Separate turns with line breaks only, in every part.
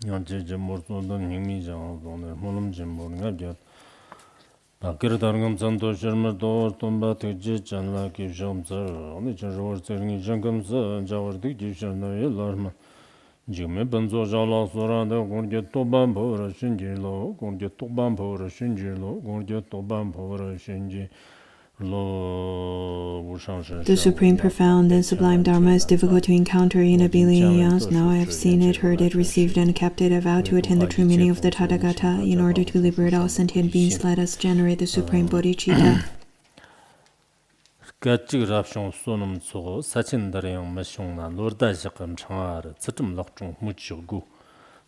연제제 모르던 힘이죠. 오늘 몰음지 모르는 게 밖으로 다른 점도 젊어도 돈바 되지 않나 기점서 오늘 저러 저기 점검서 저어도 기점을 일러만 지금 번조 잘라서라도 공제 또반 보러 신지로 공제 또반 보러 신지로 공제 또반 보러 신지
The supreme, profound, and sublime Dharma is difficult to encounter in a billion eons. Now I have seen it, heard it, received, and kept it. I vow to attain the true meaning of the Tathagata. In order to liberate all sentient beings, let us generate the supreme bodhicitta.
같이 rapshong sonum tso sachin daryang mashongna lorda shakam changara tsatum lakchong muchiggu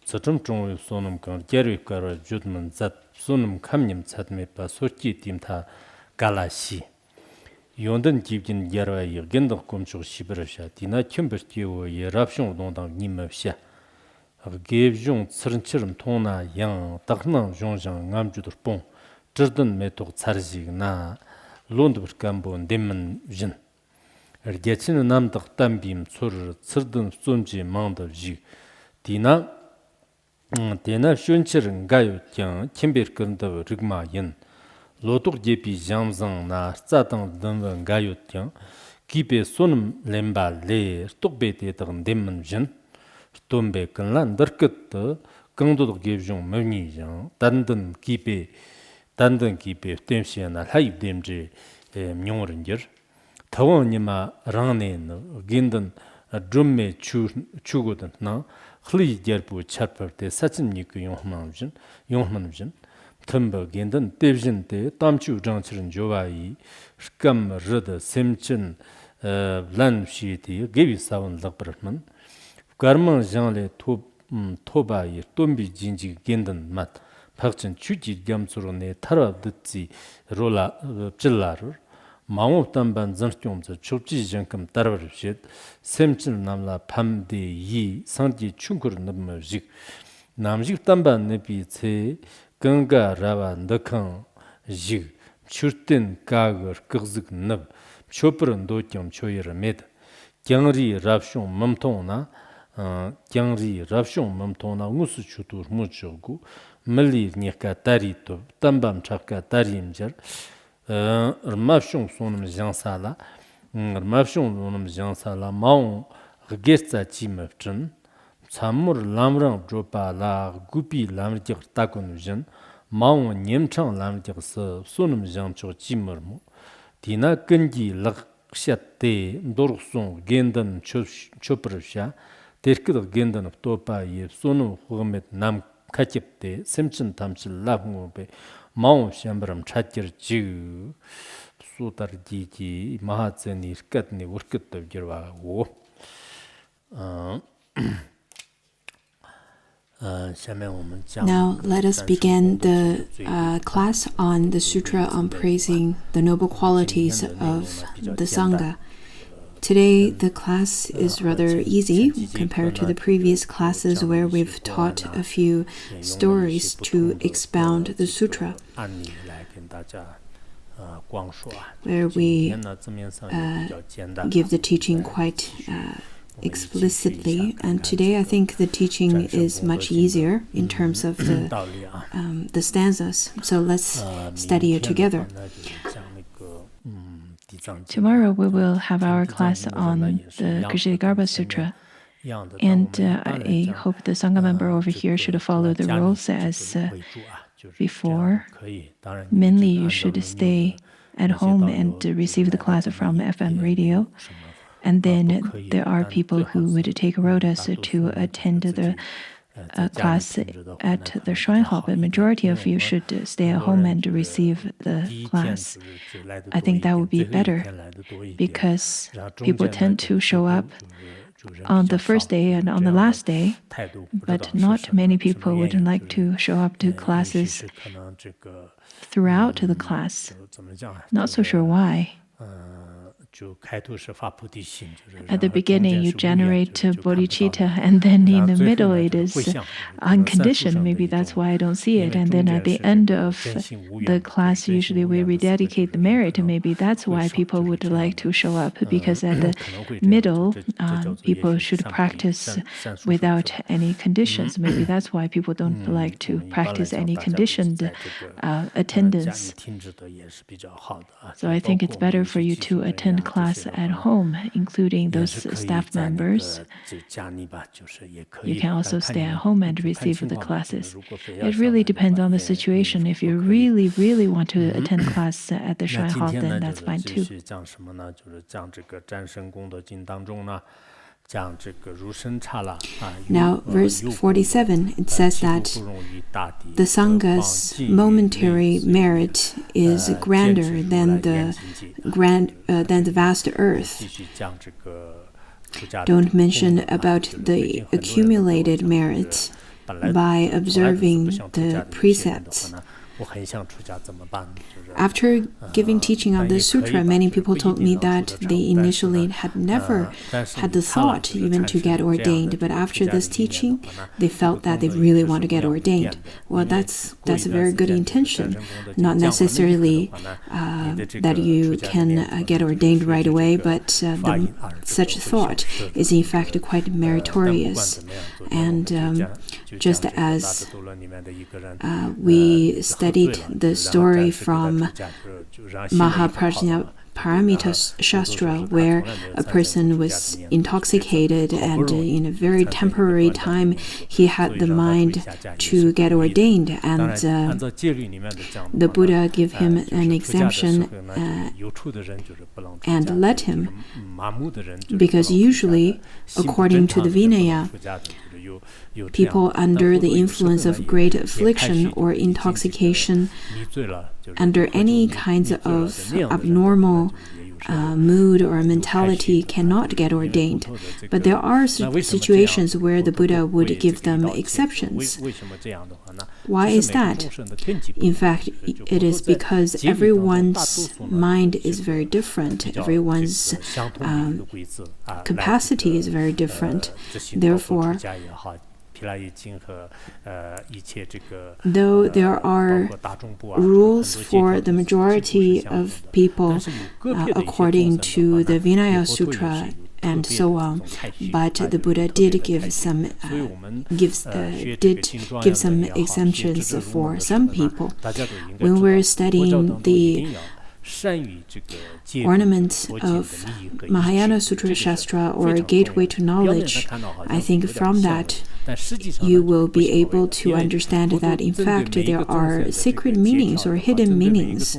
tsatum chongwe sonum kan gyarwe karwa judman zat sonum kamnyam tsatme pa sorki timta galashi yondan jibjin gyarwa yi gendak kumchog shibirasha dina kyumbirtiyo yi rapshong dondang nimabsha gebjong tsirnchirim tongna yang dagnang zhongjang ngamjudur pong zirdan metog tsarjig na London Gambo Demon Vision. Ergetsin namdak tambim sur tsirdan somji mangda ji. Dina shunchir ngayo kyang kimber kernda rigma yin. Lotuk jepi jamzang na tsadang danwa ngayo kyang. Kipe sonum lemba le tukbe te tag Demon Vision. Tombe kanlan darkit kangdod gebjong mevni yang. Dandan kipe temsiana haib demje mnyongrenjer tawonima rangne gindan drumme chugodan na khli gerbu charparte sachinnik yongmanjin tamba gindan devjin te tamchu jangchirin jowai skam rida semchin lan shiti gebi savun lagbrman garman jangle toba yi tombi jinji gindan mat 박진 추지 겸수로네 타라듯지 롤라 찔라르 마음 담반 전경자 좁지 정금 따라버릇이 샘진 남라 밤디 이 상지 충구를 넘어직 남직 담반 내비체 건가 라와 너컨 지 출된 가거 끄즈ực 납 쇼프른 도겸 초이르 메드 경리 랍숑 멈통나 경리 랍숑 멈통나 우스 추투 무저고 밀리 니까 다리도 담밤 착까 다리임절 르마숑 손음 장사라 르마숑 손음 장사라 마오 게스타 치므튼 참물 람랑 조파라 구피 람르지 따고누전 마오 님창 람르지서 손음 장초 치므르모 디나 근지 럭샷테 도르송 겐던 초프르샤 데르크드 겐던 토파이 손음 호메트 남 카집대 샘친 탐실 라붕오베 마오 샴브람 차지르지 수다르지지 마하체니 스캇니 워크트 저와고
Now let us begin the class on the Sutra on praising the noble qualities of the Sangha. Today, the class is rather easy compared to the previous classes where we've taught a few stories to expound the sutra, where we give the teaching quite explicitly. And today, I think the teaching is much easier in terms of the stanzas. So let's study it together.
Tomorrow we will have our class on the Kshitigarbha Sutra, and I hope the Sangha member over here should follow the rules as before. Mainly you should stay at home and receive the class from FM radio, and then there are people who would take rotas to attend the class at the shrine hall, but majority of you should stay at home and receive the class. I think that would be better because people tend to show up on the first day and on the last day, but not many people would like to show up to classes throughout the class. Not so sure why. At the beginning, you generate bodhicitta, and then in the middle, it is unconditioned. Maybe that's why I don't see it. And then at the end of the class, usually we rededicate the merit. And maybe that's why people would like to show up, because at the middle, people should practice without any conditions. Maybe that's why people don't like to practice any conditioned attendance. So I think it's better for you to attend class at home, including those staff members. You can also stay at home and receive the classes. It really depends on the situation. If you really, really want to attend class at the shrine hall, then that's fine too.
Now, verse 47, it says that the Sangha's momentary merit is grander than the vast earth. Don't mention about the accumulated merit by observing the precepts. After giving teaching of the sutra, many people told me that they initially had never had the thought even to get ordained, but after this teaching, they felt that they really want to get ordained. Well, that's a very good intention. Not necessarily that you can get ordained right away, but such thought is in fact quite meritorious. And just as we studied the story from Mahaprajnaparamita Shastra, where a person was intoxicated and in a very temporary time he had the mind to get ordained, and the Buddha gave him an exemption and let him, because usually, according to the Vinaya, people under the influence of great affliction or intoxication, under any kinds of abnormal mood or mentality, cannot get ordained. But there are situations where the Buddha would give them exceptions. Why is that? In fact, it is because everyone's mind is very different. Everyone's capacity is very different. Therefore, though there are rules for the majority of people according to the Vinaya Sutra and so on, but the Buddha did give some exemptions for some people. When we're studying the ornament of Mahayana Sutra Shastra or Gateway to Knowledge, I think from that you will be able to understand that in fact there are secret meanings or hidden meanings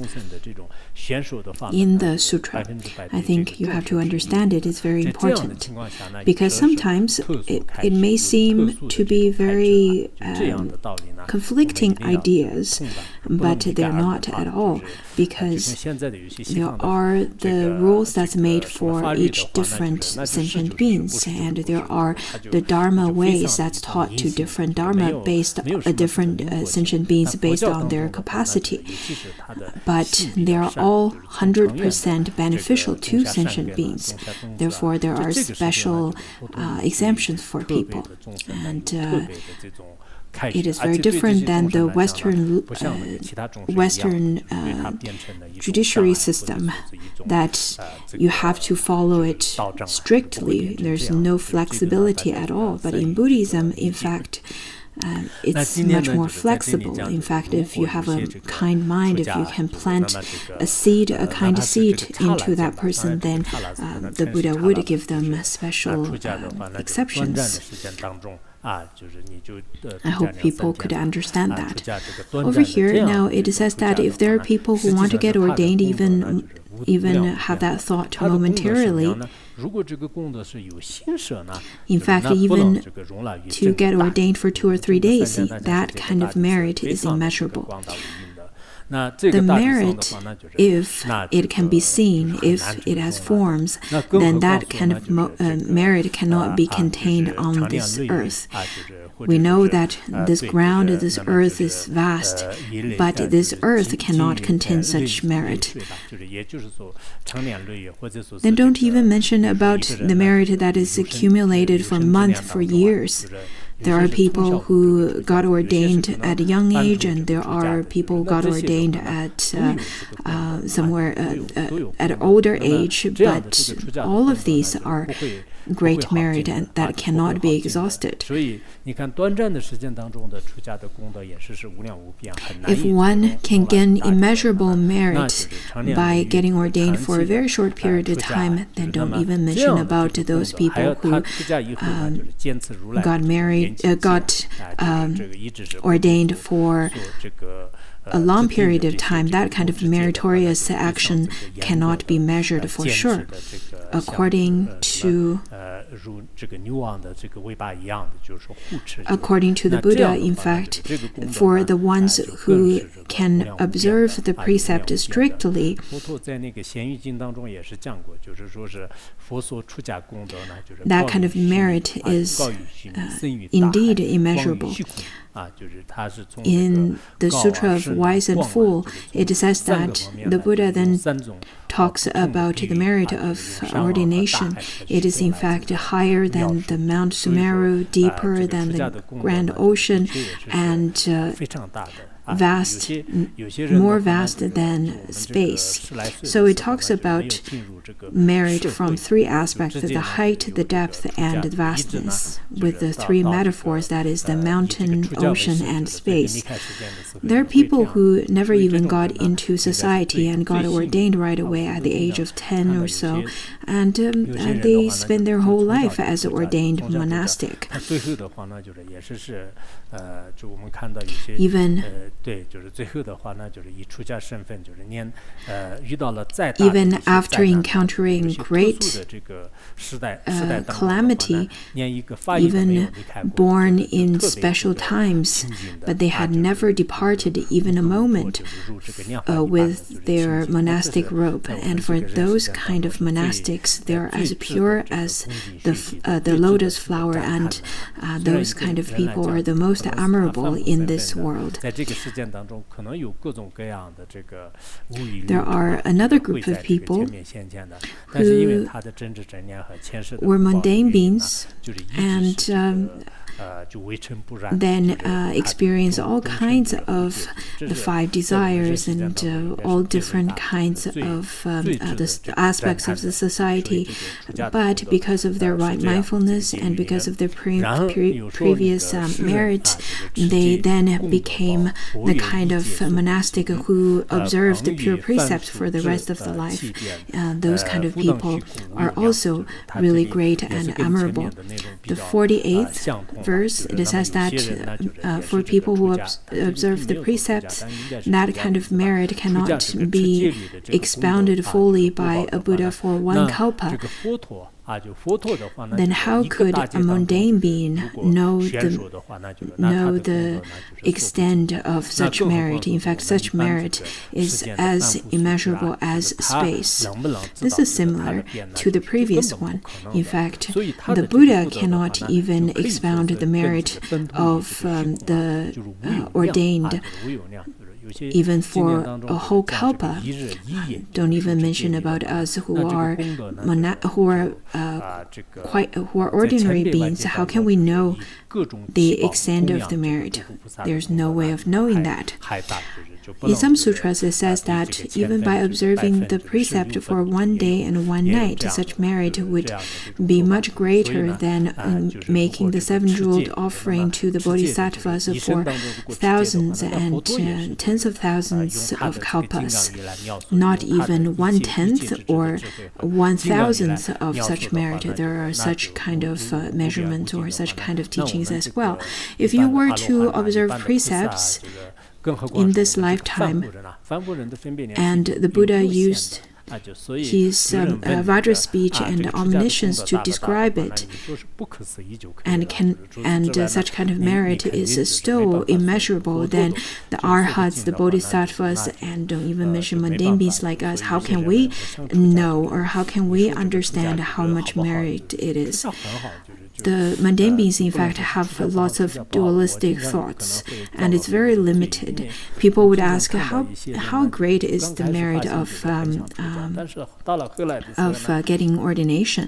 in the sutra. I think you have to understand it is very important, because sometimes it may seem to be very conflicting ideas, but they're not at all, because there are the rules that's made for each different sentient beings, and there are the Dharma ways that's taught to different Dharma based different sentient beings based on their capacity. But they are all 100% beneficial to sentient beings. Therefore, there are special exemptions for people. And it is very different than the Western judiciary system, that you have to follow it strictly. There's no flexibility at all. But in Buddhism, in fact, it's much more flexible. In fact, if you have a kind mind, if you can plant a kind seed into that person, then the Buddha would give them special exceptions. I hope people could understand that. Over here, now it says that if there are people who want to get ordained, even have that thought momentarily, in fact, even to get ordained for 2 or 3 days, that kind of merit is immeasurable. The merit, if it can be seen, if it has forms, then that kind of merit cannot be contained on this earth. We know that this ground, this earth is vast, but this earth cannot contain such merit. Then don't even mention about the merit that is accumulated for months, for years. There are people who got ordained at a young age, and there are people who got ordained at somewhere at an older age, but all of these are great merit and that cannot be exhausted. If one can gain immeasurable merit by getting ordained for a very short period of time, then don't even mention about those people who got ordained for a long period of time. That kind of meritorious action cannot be measured for sure. According to the Buddha, in fact, for the ones who can observe the precept strictly, that kind of merit is indeed immeasurable. In the Sutra of Wise and Fool, it says that the Buddha then talks about the merit of ordination. It is in fact higher than the Mount Sumeru, deeper than the Grand Ocean, and more vast than space. So it talks about merit from three aspects: the height, the depth, and the vastness, with the three metaphors, that is the mountain, ocean, and space. There are people who never even got into society and got ordained right away at the age of 10 or so, and they spend their whole life as an ordained monastic. Even after encountering great calamity, even born in special times, but they had never departed even a moment with their monastic robe. And for those kind of monastics, they're as pure as the lotus flower, and those kind of people are the most admirable in this world. There are another group of people who were mundane beings and then experience all kinds of the five desires and all different kinds of the aspects of the society. But because of their right mindfulness and because of their previous merit, they then became the kind of monastic who observed the pure precepts for the rest of the life. Those kind of people are also really great and admirable. The 48th verse, it says that for people who observe the precepts, that kind of merit cannot be expounded fully by a Buddha for one kalpa. Then how could a mundane being know the extent of such merit? In fact, such merit is as immeasurable as space. This is similar to the previous one. In fact, the Buddha cannot even expound the merit of the ordained even for a whole kalpa. Don't even mention about us who are ordinary beings. How can we know the extent of the merit? There's no way of knowing that. In some sutras, it says that even by observing the precept for one day and one night, such merit would be much greater than making the seven-jeweled offering to the bodhisattvas for thousands and tens of thousands of kalpas. Not even 1/10 or 1,000th of such merit. There are such kind of measurements or such kind of teachings as well. If you were to observe precepts in this lifetime, and the Buddha used his Vajra speech and omniscience to describe it, and such kind of merit is still immeasurable, then the arhats, the bodhisattvas, and don't even mention mundane beings like us, how can we know or how can we understand how much merit it is? The mundane beings, in fact, have lots of dualistic thoughts, and it's very limited. People would ask, how great is the merit of getting ordination?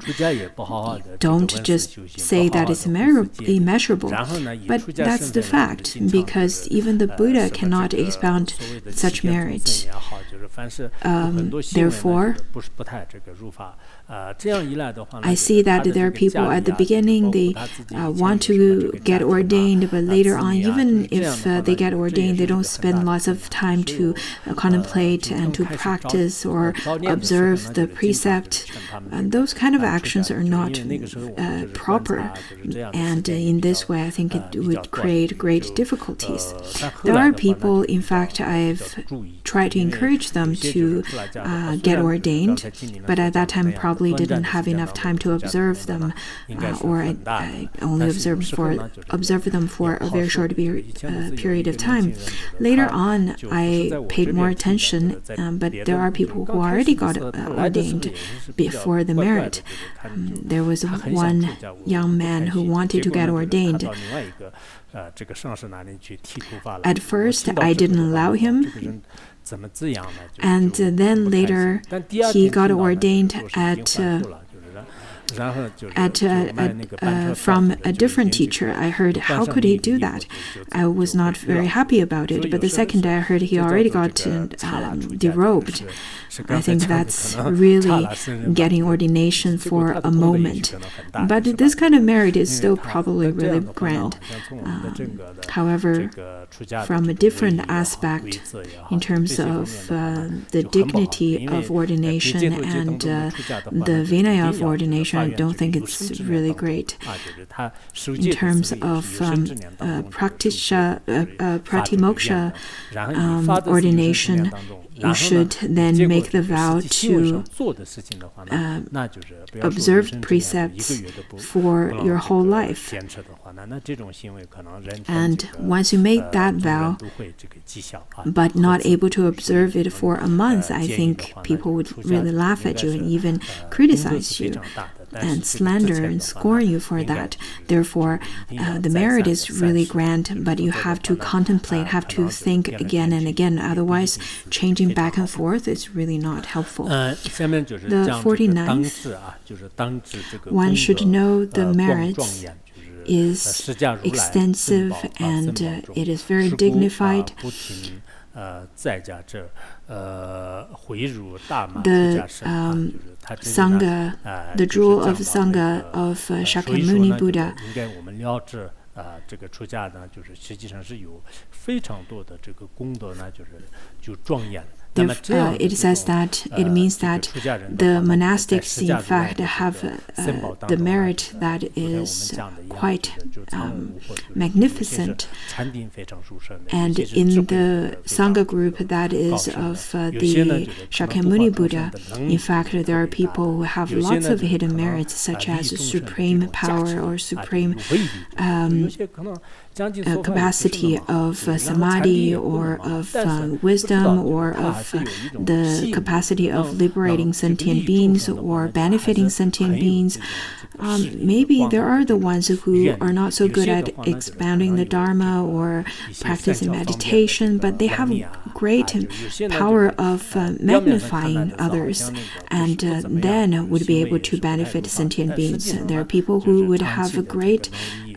Don't just say that it's immeasurable, but that's the fact, because even the Buddha cannot expound such merit. Therefore, I see that there are people at the beginning, they want to get ordained, but later on, even if they get ordained, they don't spend lots of time to contemplate and to practice or observe the precept. Those kind of actions are not proper, and in this way, I think it would create great difficulties. There are people, in fact, I've tried to encourage them to get ordained, but at that time probably didn't have enough time to observe them, or I only observed them for a very short period of time. Later on, I paid more attention, but there are people who already got ordained before the merit. There was one young man who wanted to get ordained. At first, I didn't allow him, and then later he got ordained from a different teacher. I heard, how could he do that? I was not very happy about it, but the second day I heard he already got derobed. I think that's really getting ordination for a moment. But this kind of merit is still probably really grand. However, from a different aspect, in terms of the dignity of ordination and the Vinaya of ordination, I don't think it's really great. In terms of pratimoksha ordination, you should then make the vow to observe precepts for your whole life. And once you make that vow, but not able to observe it for a month, I think people would really laugh at you and even criticize you and slander and scorn you for that. Therefore, the merit is really grand, but you have to contemplate, have to think again and again. Otherwise, changing back and forth is really not helpful. The 49th, one should know the merits is extensive and it is very dignified. The Sangha, the jewel of Sangha of Shakyamuni Buddha. It says that it means that the monastics, in fact, have the merit that is quite magnificent. And in the Sangha group that is of the Shakyamuni Buddha, in fact, there are people who have lots of hidden merits, such as supreme power or supreme capacity of samadhi or of wisdom or of the capacity of liberating sentient beings or benefiting sentient beings. Maybe there are the ones who are not so good at expounding the Dharma or practicing meditation, but they have great power of magnifying others, and then would be able to benefit sentient beings. There are people who would have a great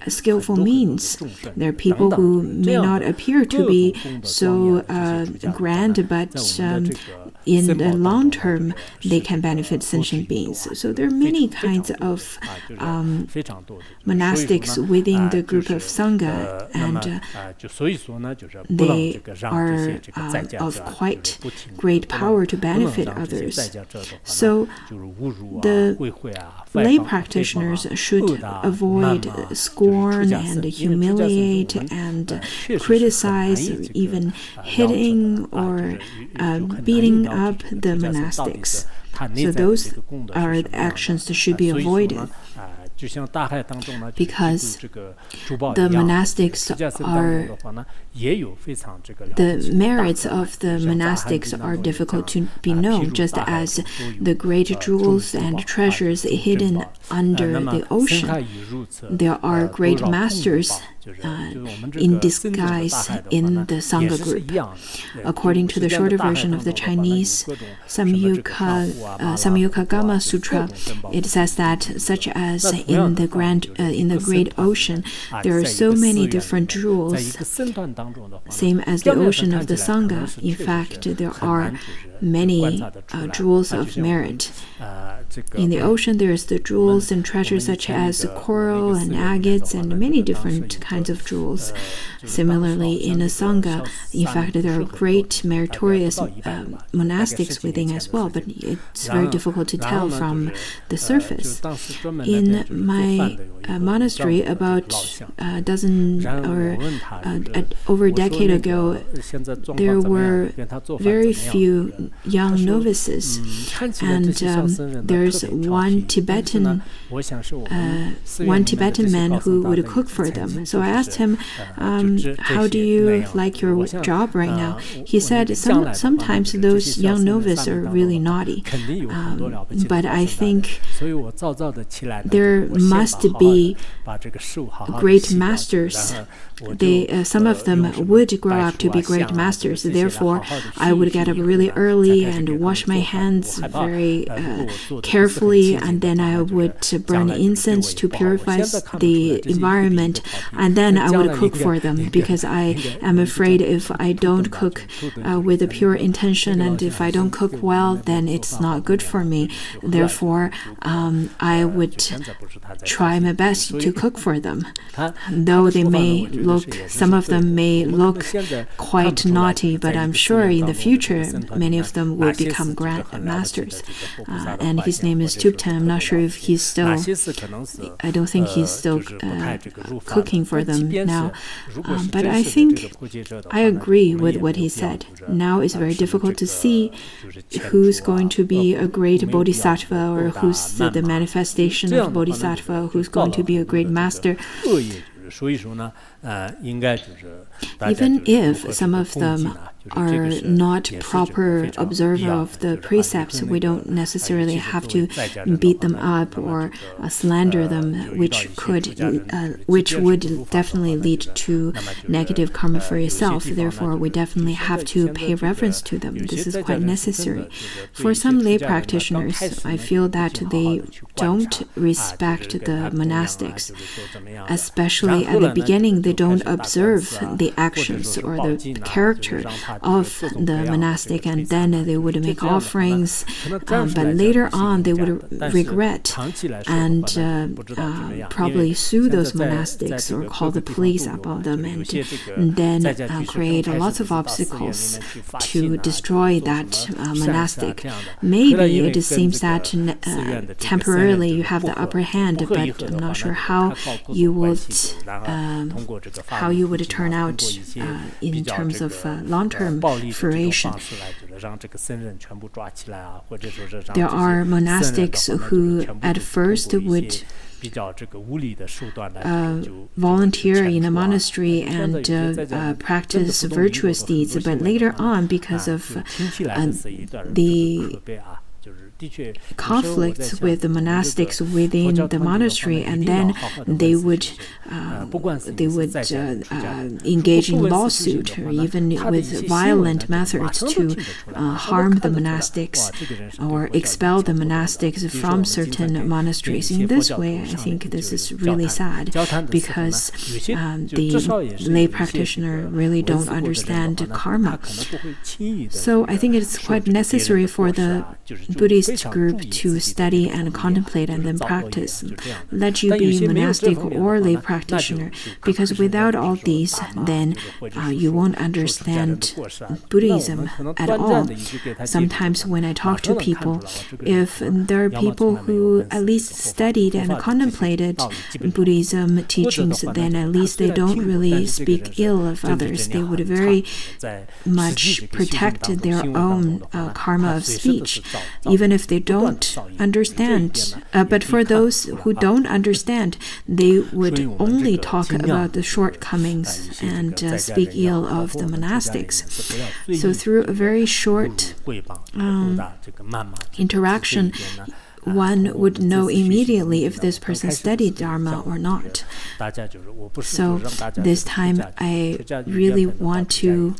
skillful means. There are people who may not appear to be so grand, but in the long term, they can benefit sentient beings. So there are many kinds of monastics within the group of Sangha, and they are of quite great power to benefit others. So the lay practitioners should avoid scorn warn and humiliate and criticize, or even hitting or beating up the monastics. So those are actions that should be avoided. Because the monastics the merits of the monastics are difficult to be known, just as the great jewels and treasures hidden under the ocean. There are great masters in disguise in the Sangha group. According to the shorter version of the Chinese Samyukagama Sutra, it says that, such as in the great ocean, there are so many different jewels, same as the ocean of the Sangha. In fact, there are many jewels of merit. In the ocean, there is the jewels and treasures such as coral and agates and many different kinds of jewels. Similarly, in a Sangha, in fact, there are great meritorious monastics within as well, but it's very difficult to tell from the surface. In my monastery, about a dozen or over a decade ago, there were very few young novices, and there's one Tibetan man who would cook for them. So I asked him, how do you like your job right now? He said, sometimes those young novices are really naughty, but I think there must be great masters. Some of them would grow up to be great masters. Therefore, I would get up really early and wash my hands very carefully, and then I would burn incense to purify the environment, and then I would cook for them, because I am afraid if I don't cook with a pure intention, and if I don't cook well, then it's not good for me. Therefore, I would try my best to cook for them, though some of them may look quite naughty, but I'm sure in the future many of them will become grand masters. And his name is Tupten. I'm not sure if he's still, I don't think he's still cooking for them now. But I think I agree with what he said. Now it's very difficult to see who's going to be a great bodhisattva, or who's the manifestation of bodhisattva, who's going to be a great master. Even if some of them are not proper observer of the precepts, we don't necessarily have to beat them up or slander them, which would definitely lead to negative karma for yourself. Therefore, we definitely have to pay reverence to them. This is quite necessary. For some lay practitioners, I feel that they don't respect the monastics, especially at the beginning. They don't observe the actions or the character of the monastic, and then they would make offerings, but later on they would regret and probably sue those monastics or call the police about them, and then create lots of obstacles to destroy that monastic. Maybe it seems that temporarily you have the upper hand, but I'm not sure how you would turn out in terms of long-term fruition. There are monastics who at first would volunteer in a monastery and practice virtuous deeds, but later on, because of the conflicts with the monastics within the monastery, and then they would engage in lawsuit or even with violent methods to harm the monastics or expel the monastics from certain monasteries. In this way, I think this is really sad, because the lay practitioner really don't understand karma. So I think it's quite necessary for the Buddhist group to study and contemplate and then practice. Let you be monastic or lay practitioner, because without all these, then you won't understand Buddhism at all. Sometimes when I talk to people, if there are people who at least studied and contemplated Buddhism teachings, then at least they don't really speak ill of others. They would very much protect their own karma of speech, even if they don't understand. But for those who don't understand, they would only talk about the shortcomings and speak ill of the monastics. So through a very short interaction, one would know immediately if this person studied Dharma or not. So this time I really want to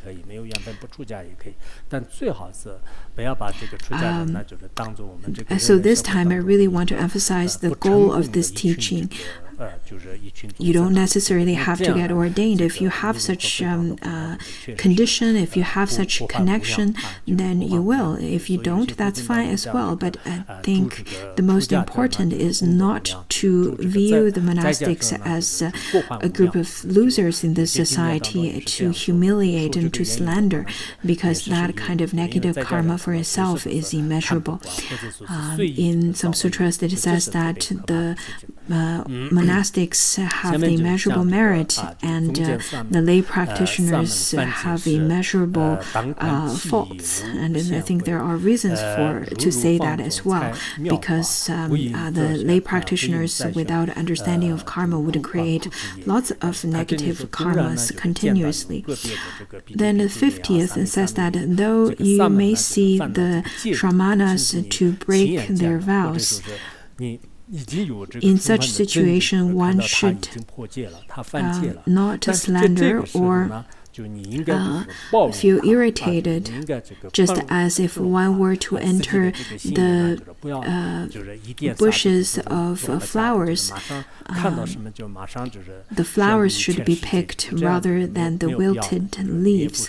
so this time I really want to emphasize the goal of this teaching. You don't necessarily have to get ordained. If you have such condition, if you have such connection, then you will. If you don't, that's fine as well. But I think the most important is not to view the monastics as a group of losers in this society, to humiliate and to slander, because that kind of negative karma for itself is immeasurable. In some sutras, it says that the monastics have the immeasurable merit, and the lay practitioners have immeasurable faults. And I think there are reasons to say that as well, because the lay practitioners without understanding of karma would create lots of negative karmas continuously. Then the 50th says that though you may see the shramanas to break their vows, in such situation, one should not slander or feel irritated, just as if one were to enter the bushes of flowers. The flowers should be picked rather than the wilted leaves.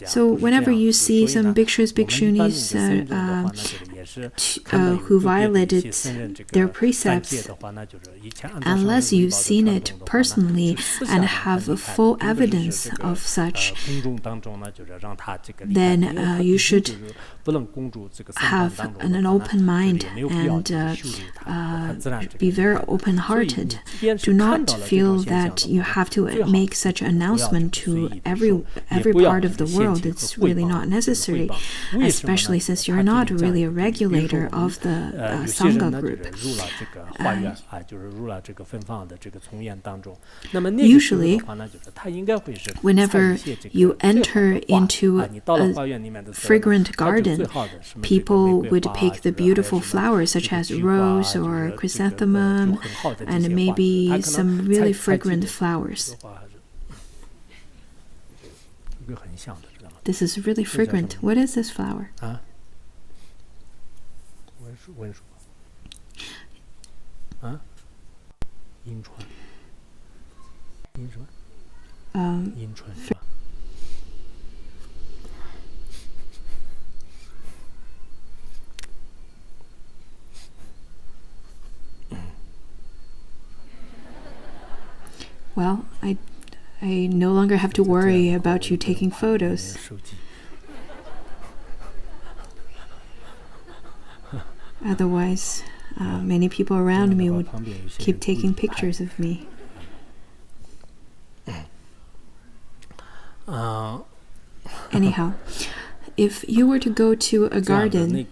So whenever you see some bhikshus, bhikshunis who violated their precepts, unless you've seen it personally and have full evidence of such, then you should have an open mind and be very open-hearted. Do not feel that you have to make such an announcement to every part of the world. It's really not necessary, especially since you're not really a regulator of the Sangha group. Usually, whenever you enter into a fragrant garden, people would pick the beautiful flowers such as rose or chrysanthemum and maybe some really fragrant flowers. This is really fragrant. What is this flower? Well, I no longer have to worry about you taking photos. Otherwise, many people around me would keep taking pictures of me. Anyhow, if you were to go to a garden,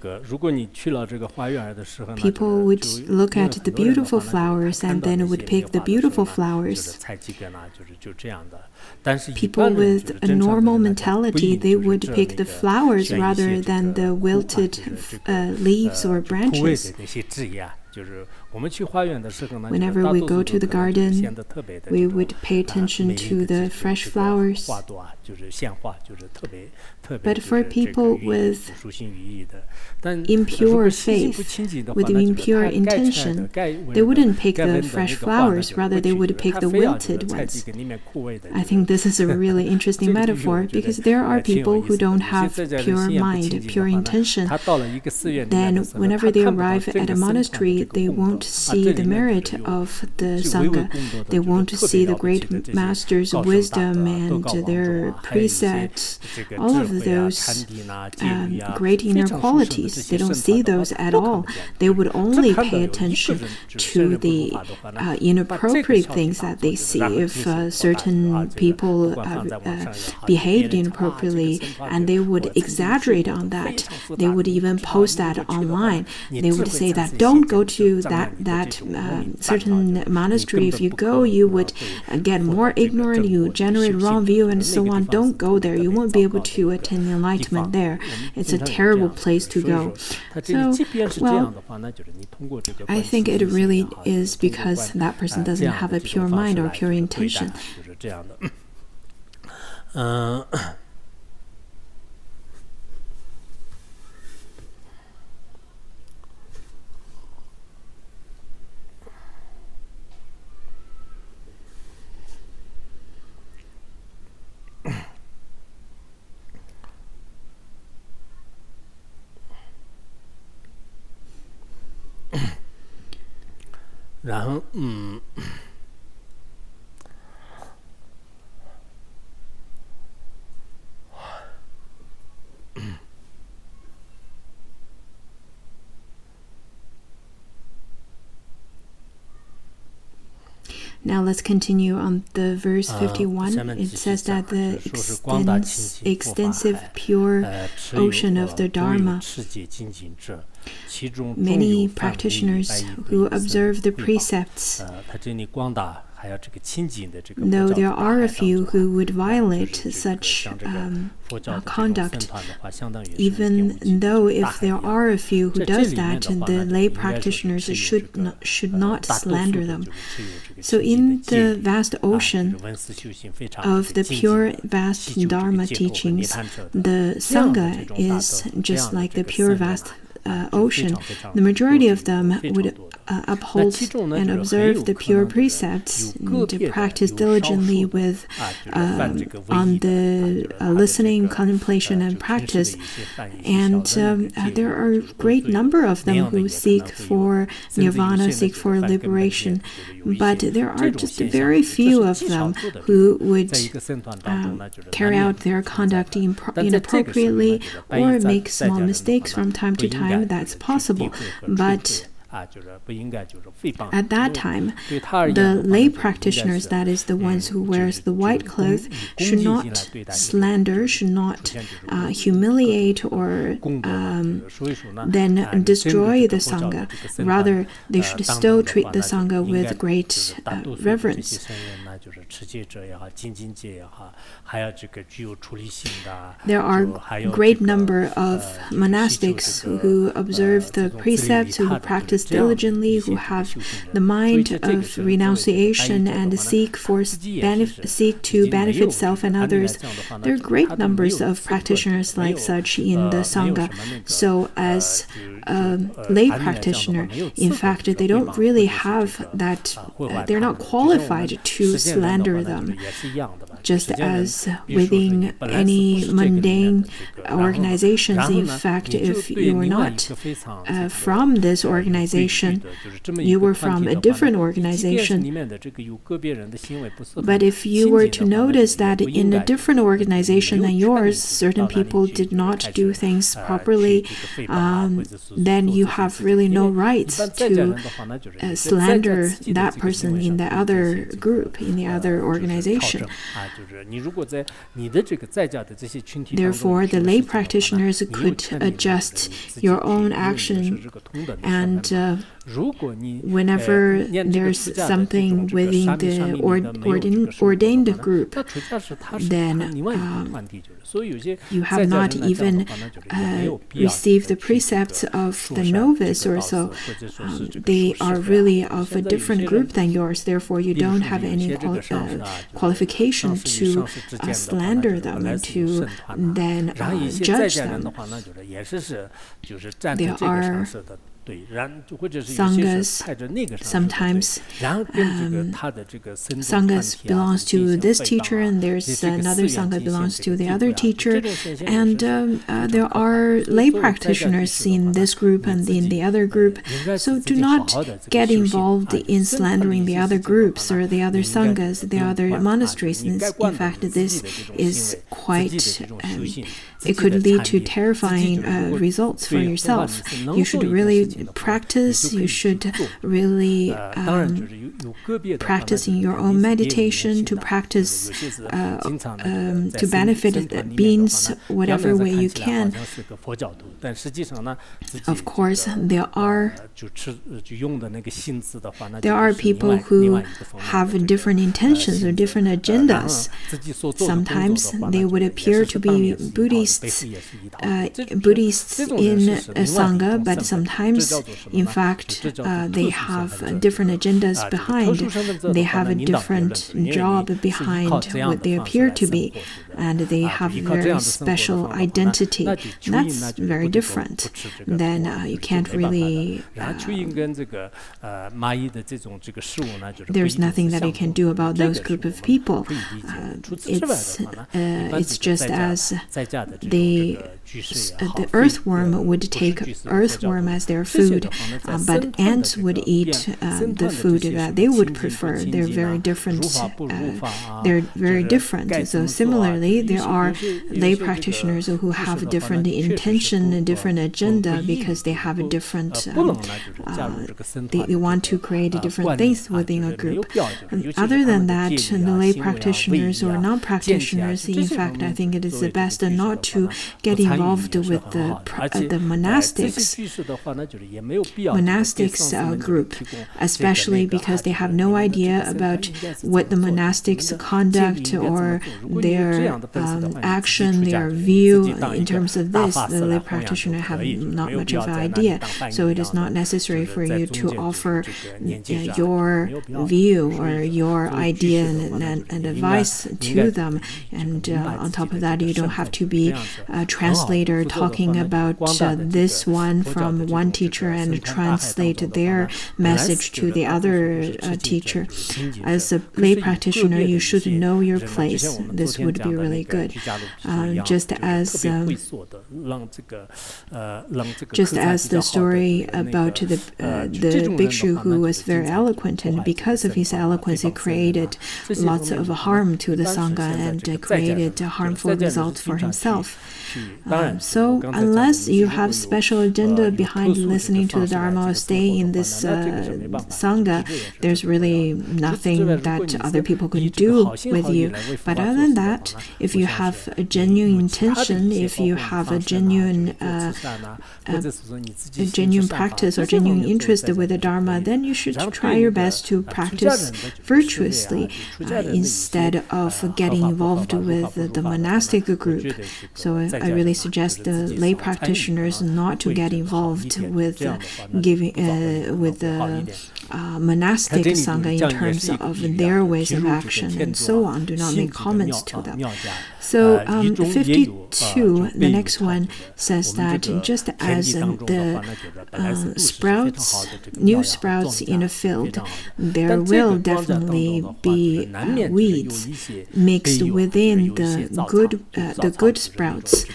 people would look at the beautiful flowers and then would pick the beautiful flowers. People with a normal mentality, they would pick the flowers rather than the wilted leaves or branches. Whenever we go to the garden, we would pay attention to the fresh flowers. But for people with impure faith, with impure intention, they wouldn't pick the fresh flowers, rather they would pick the wilted ones. I think this is a really interesting metaphor, because there are people who don't have pure mind, pure intention. Then whenever they arrive at a monastery, they won't see the merit of the Sangha. They won't see the great master's wisdom and their precepts, all of those great inner qualities. They don't see those at all. They would only pay attention to the inappropriate things that they see. If certain people behaved inappropriately, and they would exaggerate on that, they would even post that online. They would say that don't go to that certain monastery. If you go, you would get more ignorant, you generate wrong view, and so on. Don't go there. You won't be able to attain enlightenment there. It's a terrible place to go. So, well, I think it really is because that person doesn't have a pure mind or pure intention. Now let's continue on the verse 51. It says that the extensive pure ocean of the Dharma, many practitioners who observe the precepts, though there are a few who would violate such conduct, even though if there are a few who does that, the lay practitioners should not slander them. So in the vast ocean of the pure vast Dharma teachings, the Sangha is just like the pure vast ocean. The majority of them would uphold and observe the pure precepts, to practice diligently with on the listening, contemplation, and practice. And there are a great number of them who seek for nirvana, seek for liberation. But there are just very few of them who would carry out their conduct inappropriately or make small mistakes from time to time. That's possible. But at that time, the lay practitioners, that is the ones who wears the white cloth, should not slander, should not humiliate or then destroy the Sangha. Rather, they should still treat the Sangha with great reverence. There are a great number of monastics who observe the precepts, who practice diligently, who have the mind of renunciation and seek to benefit self and others. There are great numbers of practitioners like such in the Sangha. So as a lay practitioner, in fact, they don't really have that, they're not qualified to slander them. Just as within any mundane organizations, in fact, if you are not from this organization, you were from a different organization. But if you were to notice that in a different organization than yours, certain people did not do things properly, then you have really no rights to slander that person in the other group, in the other organization. Therefore, the lay practitioners could adjust your own action and whenever there's something within the ordained group, then you have not even received the precepts of the novice or so. They are really of a different group than yours. Therefore, you don't have any qualification to slander them and to then judge them. There are Sanghas, sometimes Sanghas belongs to this teacher and there's another Sangha belongs to the other teacher, and there are lay practitioners in this group and in the other group, so do not get involved in slandering the other groups or the other Sanghas, the other monasteries. In fact, this is quite it could lead to terrifying results for yourself. You should really practice, you should really practice in your own meditation, to practice to benefit beings whatever way you can. Of course, there are people who have different intentions or different agendas. Sometimes they would appear to be Buddhists in a Sangha, but sometimes, in fact, they have different agendas behind. They have a different job behind what they appear to be, and they have very special identity. That's very different. Then you can't really there's nothing that you can do about those group of people. It's just as the earthworm would take earthworm as their food, but ants would eat the food that they would prefer. They're very different. So similarly, there are lay practitioners who have different intention and different agenda because they have a different they want to create different things within a group. Other than that, the lay practitioners or non-practitioners, in fact, I think it is the best not to get involved with the monastics group, especially because they have no idea about what the monastics conduct or their action, their view in terms of this. The lay practitioner have not much of an idea, so it is not necessary for you to offer your view or your idea and advice to them. And on top of that, you don't have to be a translator talking about this one from one teacher and translate their message to the other teacher. As a lay practitioner, you should know your place. This would be really good. Just as the story about the bhikshu who was very eloquent, and because of his eloquence, he created lots of harm to the Sangha and created harmful results for himself. So unless you have special agenda behind listening to the Dharma or staying in this Sangha, there's really nothing that other people can do with you. But other than that, if you have a genuine intention, if you have a genuine practice or genuine interest with the Dharma, then you should try your best to practice virtuously instead of getting involved with the monastic group. So I really suggest the lay practitioners not to get involved with the monastic Sangha in terms of their ways of action and so on. Do not make comments to them. So 52, the next one says that just as the new sprouts in a field, there will definitely be weeds mixed within the good sprouts.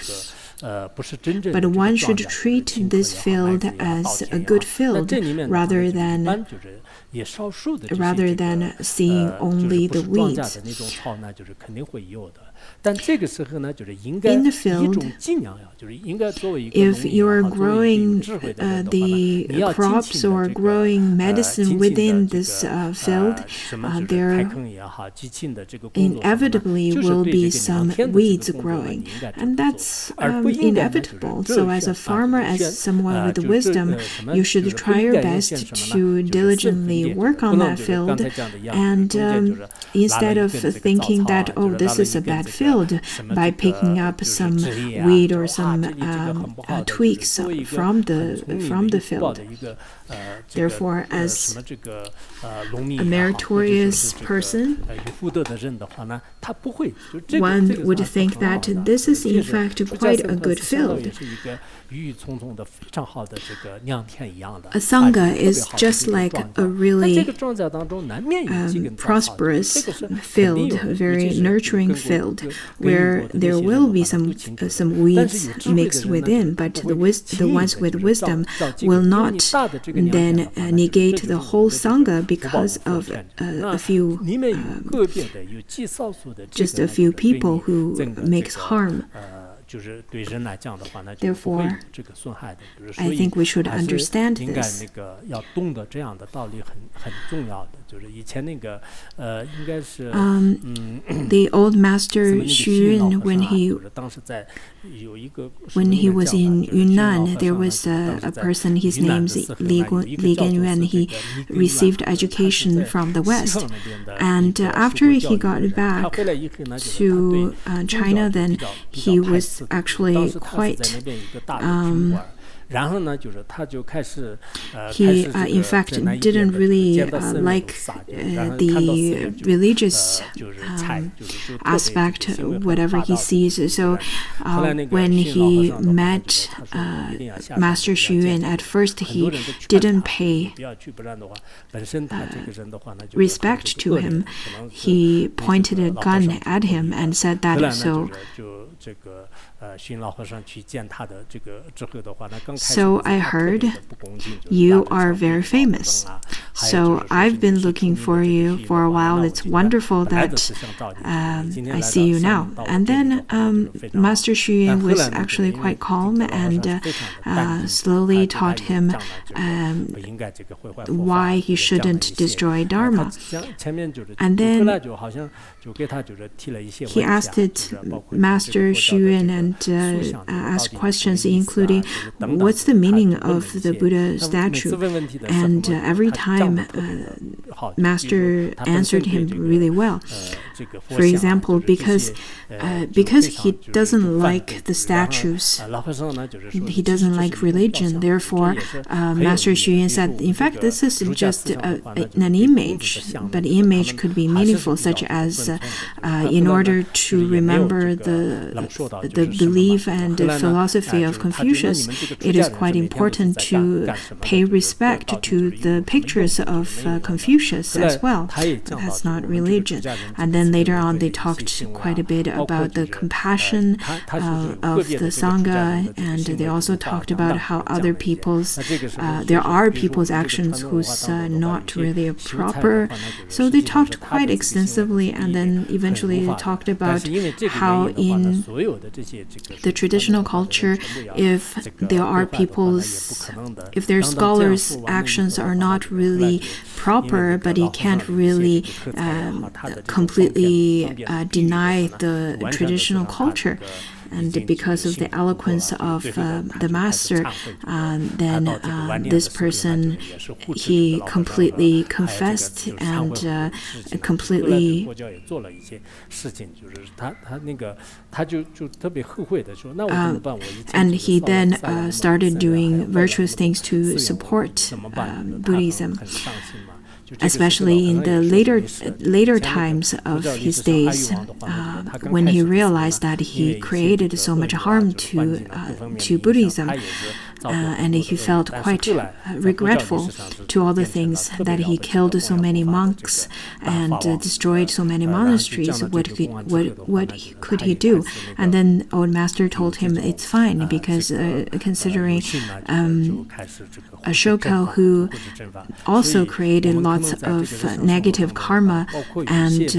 But one should treat this field as a good field rather than rather than seeing only the weeds. In the field, if you are growing the crops or growing medicine within this field, there inevitably will be some weeds growing, and that's inevitable. So as a farmer, as someone with wisdom, you should try your best to diligently work on that field, and instead of thinking that, oh, this is a bad field, by picking up some weed or some twigs from the field. Therefore, as a meritorious person, one would think that this is in fact quite a good field. A Sangha is just like a really prosperous field, a very nurturing field, where there will be some weeds mixed within, but the ones with wisdom will not then negate the whole Sangha because of just a few people who makes harm. Therefore, I think we should understand this. The old master Xu Yun, when he was in Yunnan, there was a person, his name's Li Genyuan. He received education from the West, and after he got back to China, then he was actually quite he, in fact, didn't really like the religious aspect, whatever he sees. So when he met Master Xu Yun, at first he didn't pay respect to him. He pointed a gun at him and said that, so I heard you are very famous. So I've been looking for you for a while. It's wonderful that I see you now. And then Master Xu Yun was actually quite calm and slowly taught him why he shouldn't destroy Dharma. And then he asked Master Xu Yun and asked questions including what's the meaning of the Buddha statue, and every time Master answered him really well. For example, because he doesn't like the statues, he doesn't like religion. Therefore, Master Xu Yun said, in fact, this is just an image, but image could be meaningful, such as in order to remember the belief and the philosophy of Confucius, it is quite important to pay respect to the pictures of Confucius as well. That's not religion. And then later on, they talked quite a bit about the compassion of the Sangha, and they also talked about how other there are people's actions who's not really proper. So they talked quite extensively, and then eventually they talked about how in the traditional culture, if their scholars' actions are not really proper, but you can't really completely deny the traditional culture. And because of the eloquence of the master, then this person, he completely confessed and completely and he then started doing virtuous things to support Buddhism. Especially in the later times of his days, when he realized that he created so much harm to Buddhism. and he felt quite regretful to all the things that he killed so many monks and destroyed so many monasteries. What could he do? And then old master told him it's fine, because considering Ashoka, who also created lots of negative karma, and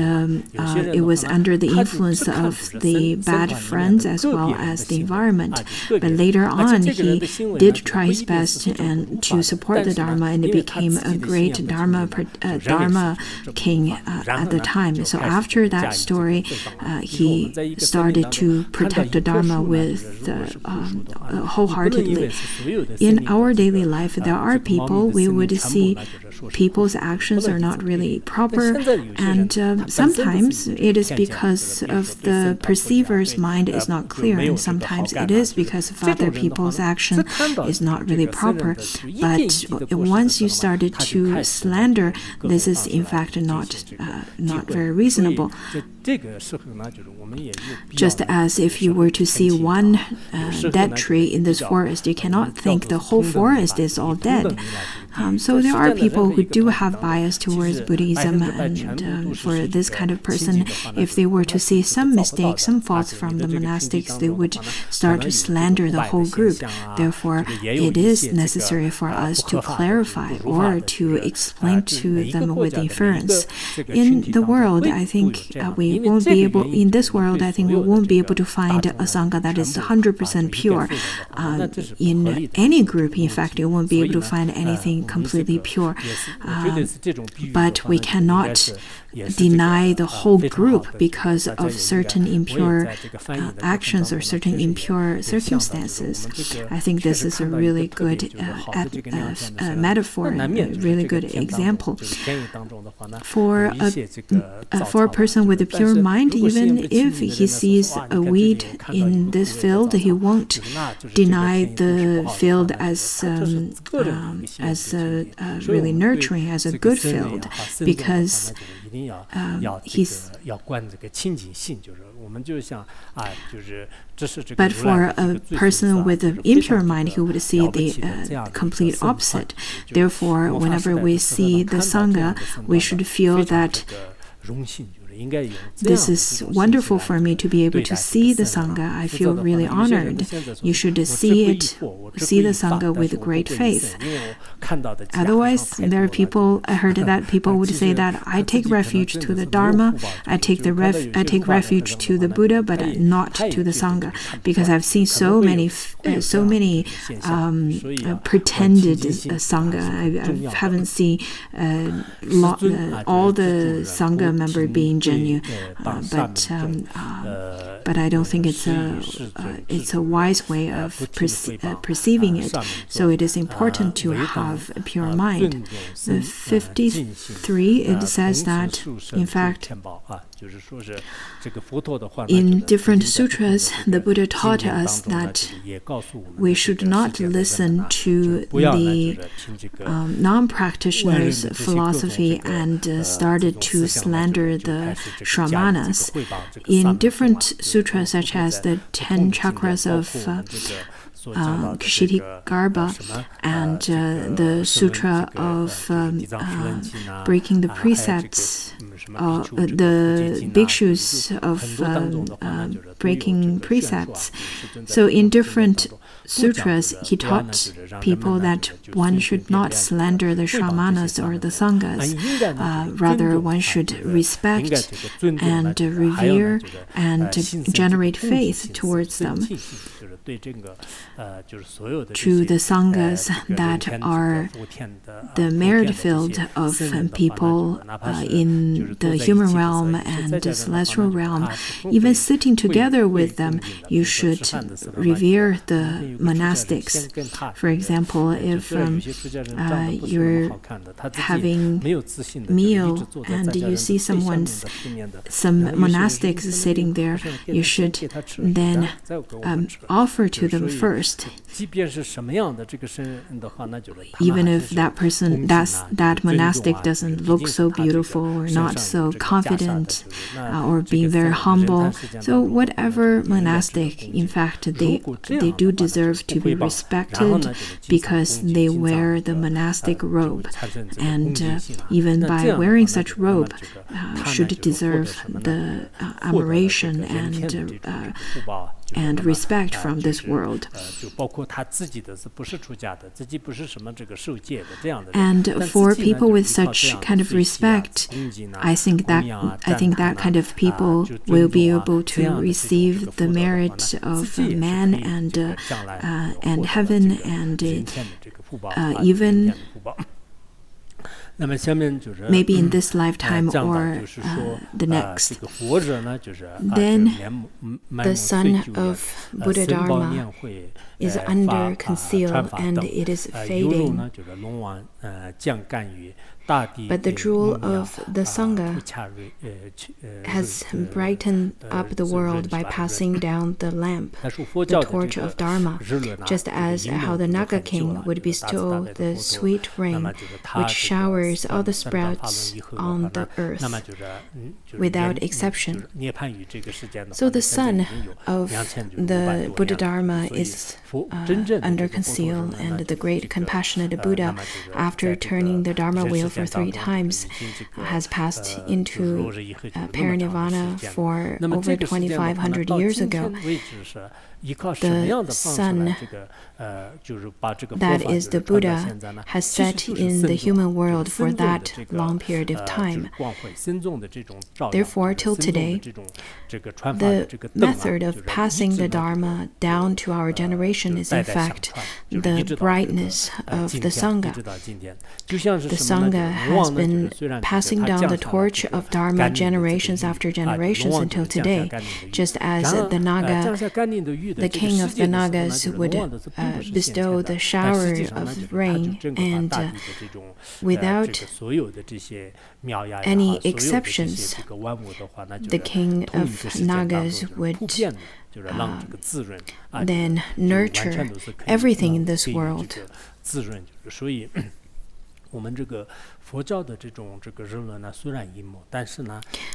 it was under the influence of the bad friends as well as the environment. But later on, he did try his best and to support the Dharma, and it became a great Dharma king at the time. So after that story, he started to protect the Dharma with wholeheartedly. In our daily life, there are people we would see people's actions are not really proper, and sometimes it is because of the perceiver's mind is not clear, and sometimes it is because of other people's action is not really proper. But once you started to slander, this is in fact not very reasonable. Just as if you were to see one dead tree in this forest, you cannot think the whole forest is all dead. So there are people who do have bias towards Buddhism, and for this kind of person, if they were to see some mistakes, some faults from the monastics, they would start to slander the whole group. Therefore, it is necessary for us to clarify or to explain to them with inference. In the world, I think we won't be able to find a Sangha that is 100% pure. In any group, in fact, you won't be able to find anything completely pure. But we cannot deny the whole group because of certain impure actions or certain impure circumstances. I think this is a really good metaphor, a really good example. For a person with a pure mind, even if he sees a weed in this field, he won't deny the field as really nurturing, as a good field, because but for a person with an impure mind, he would see the complete opposite. Therefore, whenever we see the Sangha, we should feel that this is wonderful for me to be able to see the Sangha. I feel really honored. You should see the Sangha with great faith. Otherwise, there are people, I heard that people would say that I take refuge to the Dharma, I take refuge to the Buddha, but not to the Sangha, because I've seen so many pretended Sangha. I haven't seen all the Sangha member being genuine, but I don't think it's a wise way of perceiving it. So it is important to have a pure mind. The 53, it says that, in fact, in different sutras, the Buddha taught us that we should not listen to the non-practitioners' philosophy and started to slander the Shramanas. In different sutras, such as the 10 chakras of Kshitigarbha and the Sutra of breaking the precepts, the bhikshus of breaking precepts. So in different sutras, he taught people that one should not slander the Shramanas or the Sanghas. Rather, one should respect and revere and generate faith towards them. To the Sanghas that are the merit field of people in the human realm and the celestial realm, even sitting together with them, you should revere the monastics. For example, if you're having meal and you see some monastics sitting there, you should then offer to them first. Even if that person, that monastic doesn't look so beautiful or not so confident or being very humble. So whatever monastic, in fact, they do deserve to be respected because they wear the monastic robe. And even by wearing such robe, should deserve the admiration and respect from this world. And for people with such kind of respect, I think that kind of people will be able to receive the merit of man and heaven and even maybe in this lifetime or the next. Then the sun of Buddha Dharma is under conceal and it is fading. But the jewel of the Sangha has brightened up the world by passing down the lamp, the torch of Dharma, just as how the Naga king would bestow the sweet rain, which showers all the sprouts on the earth, without exception. So the sun of the Buddha Dharma is under conceal, and the great compassionate Buddha, after turning the Dharma wheel for 3 times, has passed into parinirvana for over 2,500 years ago. The sun, that is the Buddha, has set in the human world for that long period of time. Therefore, till today, the method of passing the Dharma down to our generation is in fact the brightness of the Sangha. The Sangha has been passing down the torch of Dharma generations after generations until today, just as the Naga, the king of the Nagas, would bestow the shower of rain, and without any exceptions, the king of Nagas would then nurture everything in this world.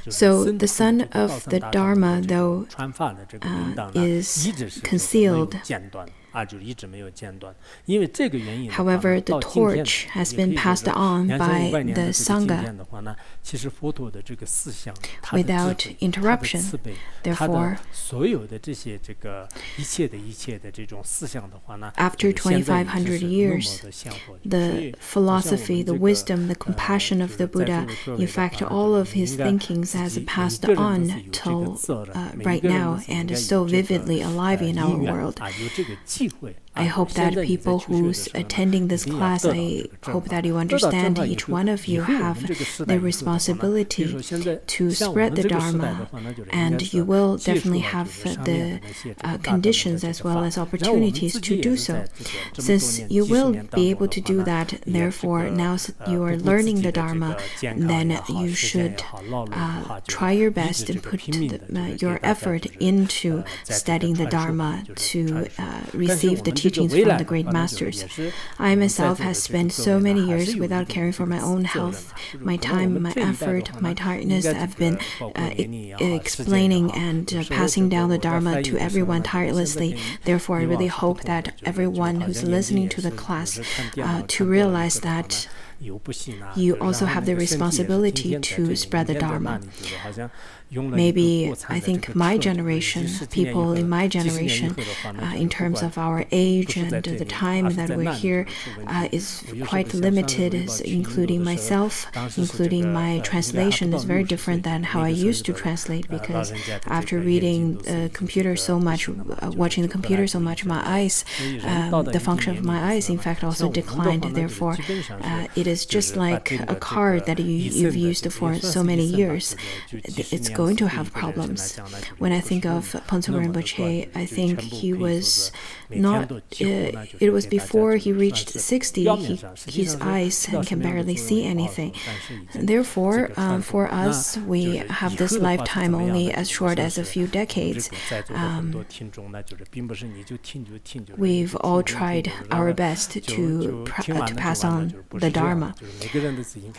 So the sun of the Dharma, though, is concealed. However, the torch has been passed on by the Sangha without interruption. Therefore, after 2,500 years, the philosophy, the wisdom, the compassion of the Buddha, in fact, all of his thinkings has passed on till right now and is so vividly alive in our world. I hope that people who's attending this class, I hope that you understand each one of you have the responsibility to spread the Dharma, and you will definitely have the conditions as well as opportunities to do so. Since you will be able to do that, therefore, now you are learning the Dharma, then you should try your best and put your effort into studying the Dharma to receive the teachings from the great masters. I myself have spent so many years without caring for my own health. My time, my effort, my tiredness have been explaining and passing down the Dharma to everyone tirelessly. Therefore, I really hope that everyone who's listening to the class to realize that you also have the responsibility to spread the Dharma. Maybe I think my generation, people in my generation, in terms of our age and the time that we're here, is quite limited, including myself, including my translation is very different than how I used to translate, because after reading the computer so much, watching the computer so much, my eyes, the function of my eyes, in fact, also declined. Therefore, it is just like a car that you've used for so many years. It's going to have problems. When I think of Phuntsok Rinpoche, I think he was not, it was before he reached 60, his eyes can barely see anything. Therefore, for us, we have this lifetime only as short as a few decades. We've all tried our best to pass on the Dharma. Dharma.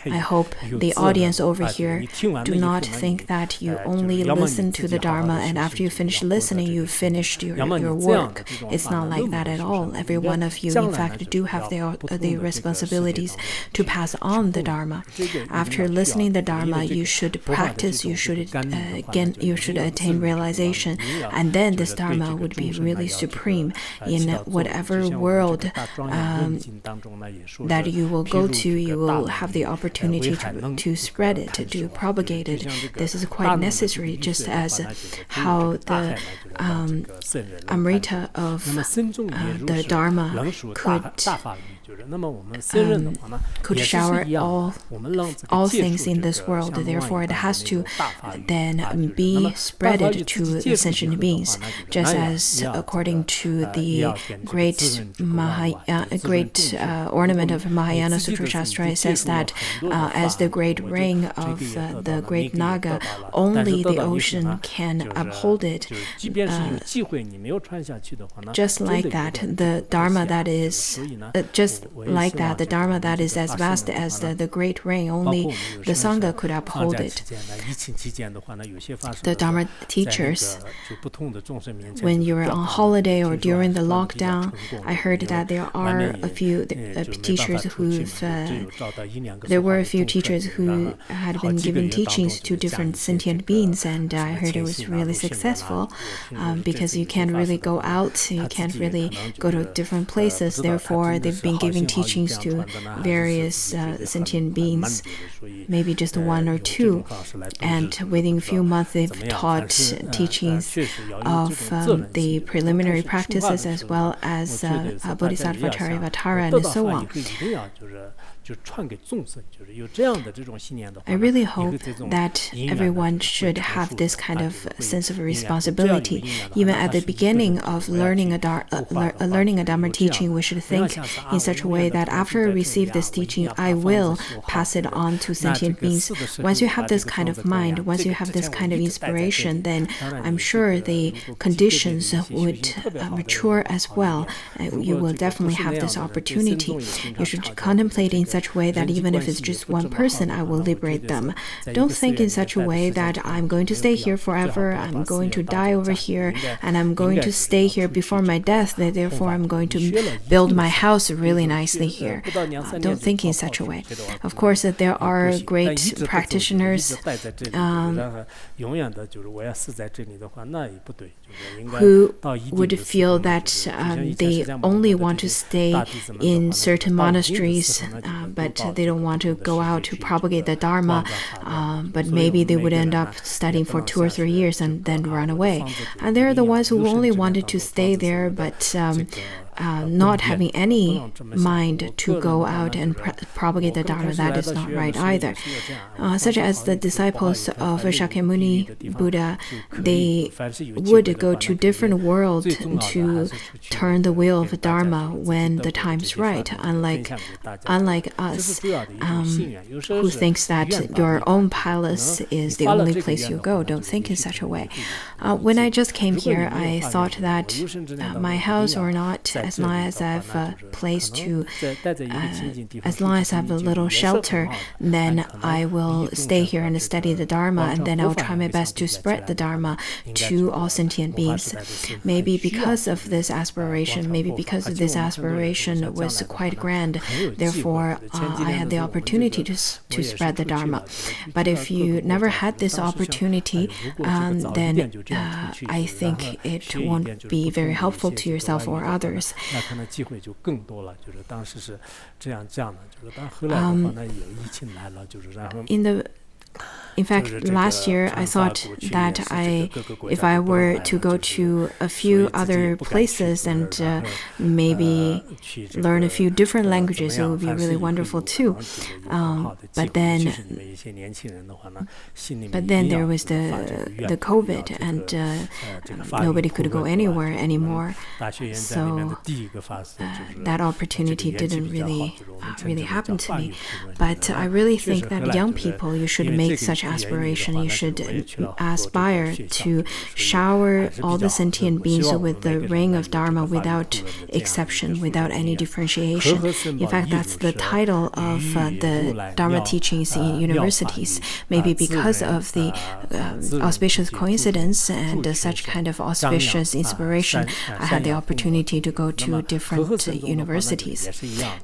I hope the audience over here do not think that you only listen to the Dharma and after you finish listening, you finished your work. It's not like that at all. Every one of you, in fact, do have the responsibilities to pass on the Dharma. After listening the Dharma, you should practice, you should attain realization, and then this Dharma would be really supreme in whatever world that you will go to. You will have the opportunity to spread it, to propagate it. This is quite necessary, just as how the Amrita of the Dharma could shower all things in this world. Therefore, it has to then be spreaded to the sentient beings, just as according to the great ornament of Mahayana Sutra Shastra, it says that as the great ring of the great Naga, only the ocean can uphold it. Just like that, the Dharma that is the Dharma that is as vast as the great ring, only the Sangha could uphold it. The Dharma teachers, when you're on holiday or during the lockdown, I heard that there are a few teachers there were a few teachers who had been giving teachings to different sentient beings, and I heard it was really successful because you can't really go out, you can't really go to different places. Therefore, they've been giving teachings to various sentient beings, maybe just one or two, and within a few months they've taught teachings of the preliminary practices as well as Bodhisattva Charyavatara and so on. I really hope that everyone should have this kind of sense of responsibility. Even at the beginning of learning a Dharma teaching, we should think in such a way that after I receive this teaching, I will pass it on to sentient beings. Once you have this kind of mind, once you have this kind of inspiration, then I'm sure the conditions would mature as well. You will definitely have this opportunity. You should contemplate in such a way that even if it's just one person, I will liberate them. Don't think in such a way that I'm going to stay here forever, I'm going to die over here, and I'm going to stay here before my death, therefore I'm going to build my house really nicely here. Don't think in such a way. Of course, there are great practitioners who would feel that they only want to stay in certain monasteries, but they don't want to go out to propagate the Dharma, but maybe they would end up studying for 2 or 3 years and then run away. And they're the ones who only wanted to stay there, but not having any mind to go out and propagate the Dharma. That is not right either. Such as the disciples of Shakyamuni Buddha, they would go to different worlds to turn the wheel of Dharma when the time's right, unlike us who thinks that your own palace is the only place you go. Don't think in such a way. When I just came here, I thought that my house or not, as long as I have a place to, as long as I have a little shelter, then I will stay here and study the Dharma, and then I will try my best to spread the Dharma to all sentient beings. Maybe because of this aspiration, was quite grand, therefore I had the opportunity to spread the Dharma. But if you never had this opportunity, then I think it won't be very helpful to yourself or others. In fact, last year I thought that if I were to go to a few other places and maybe learn a few different languages, it would be really wonderful too. But then there was the COVID, and nobody could go anywhere anymore. So that opportunity didn't really happen to me. But I really think that young people, you should make such aspiration. You should aspire to shower all the sentient beings with the ring of Dharma without exception, without any differentiation. In fact, that's the title of the Dharma teachings in universities. Maybe because of the auspicious coincidence and such kind of auspicious inspiration, I had the opportunity to go to different universities.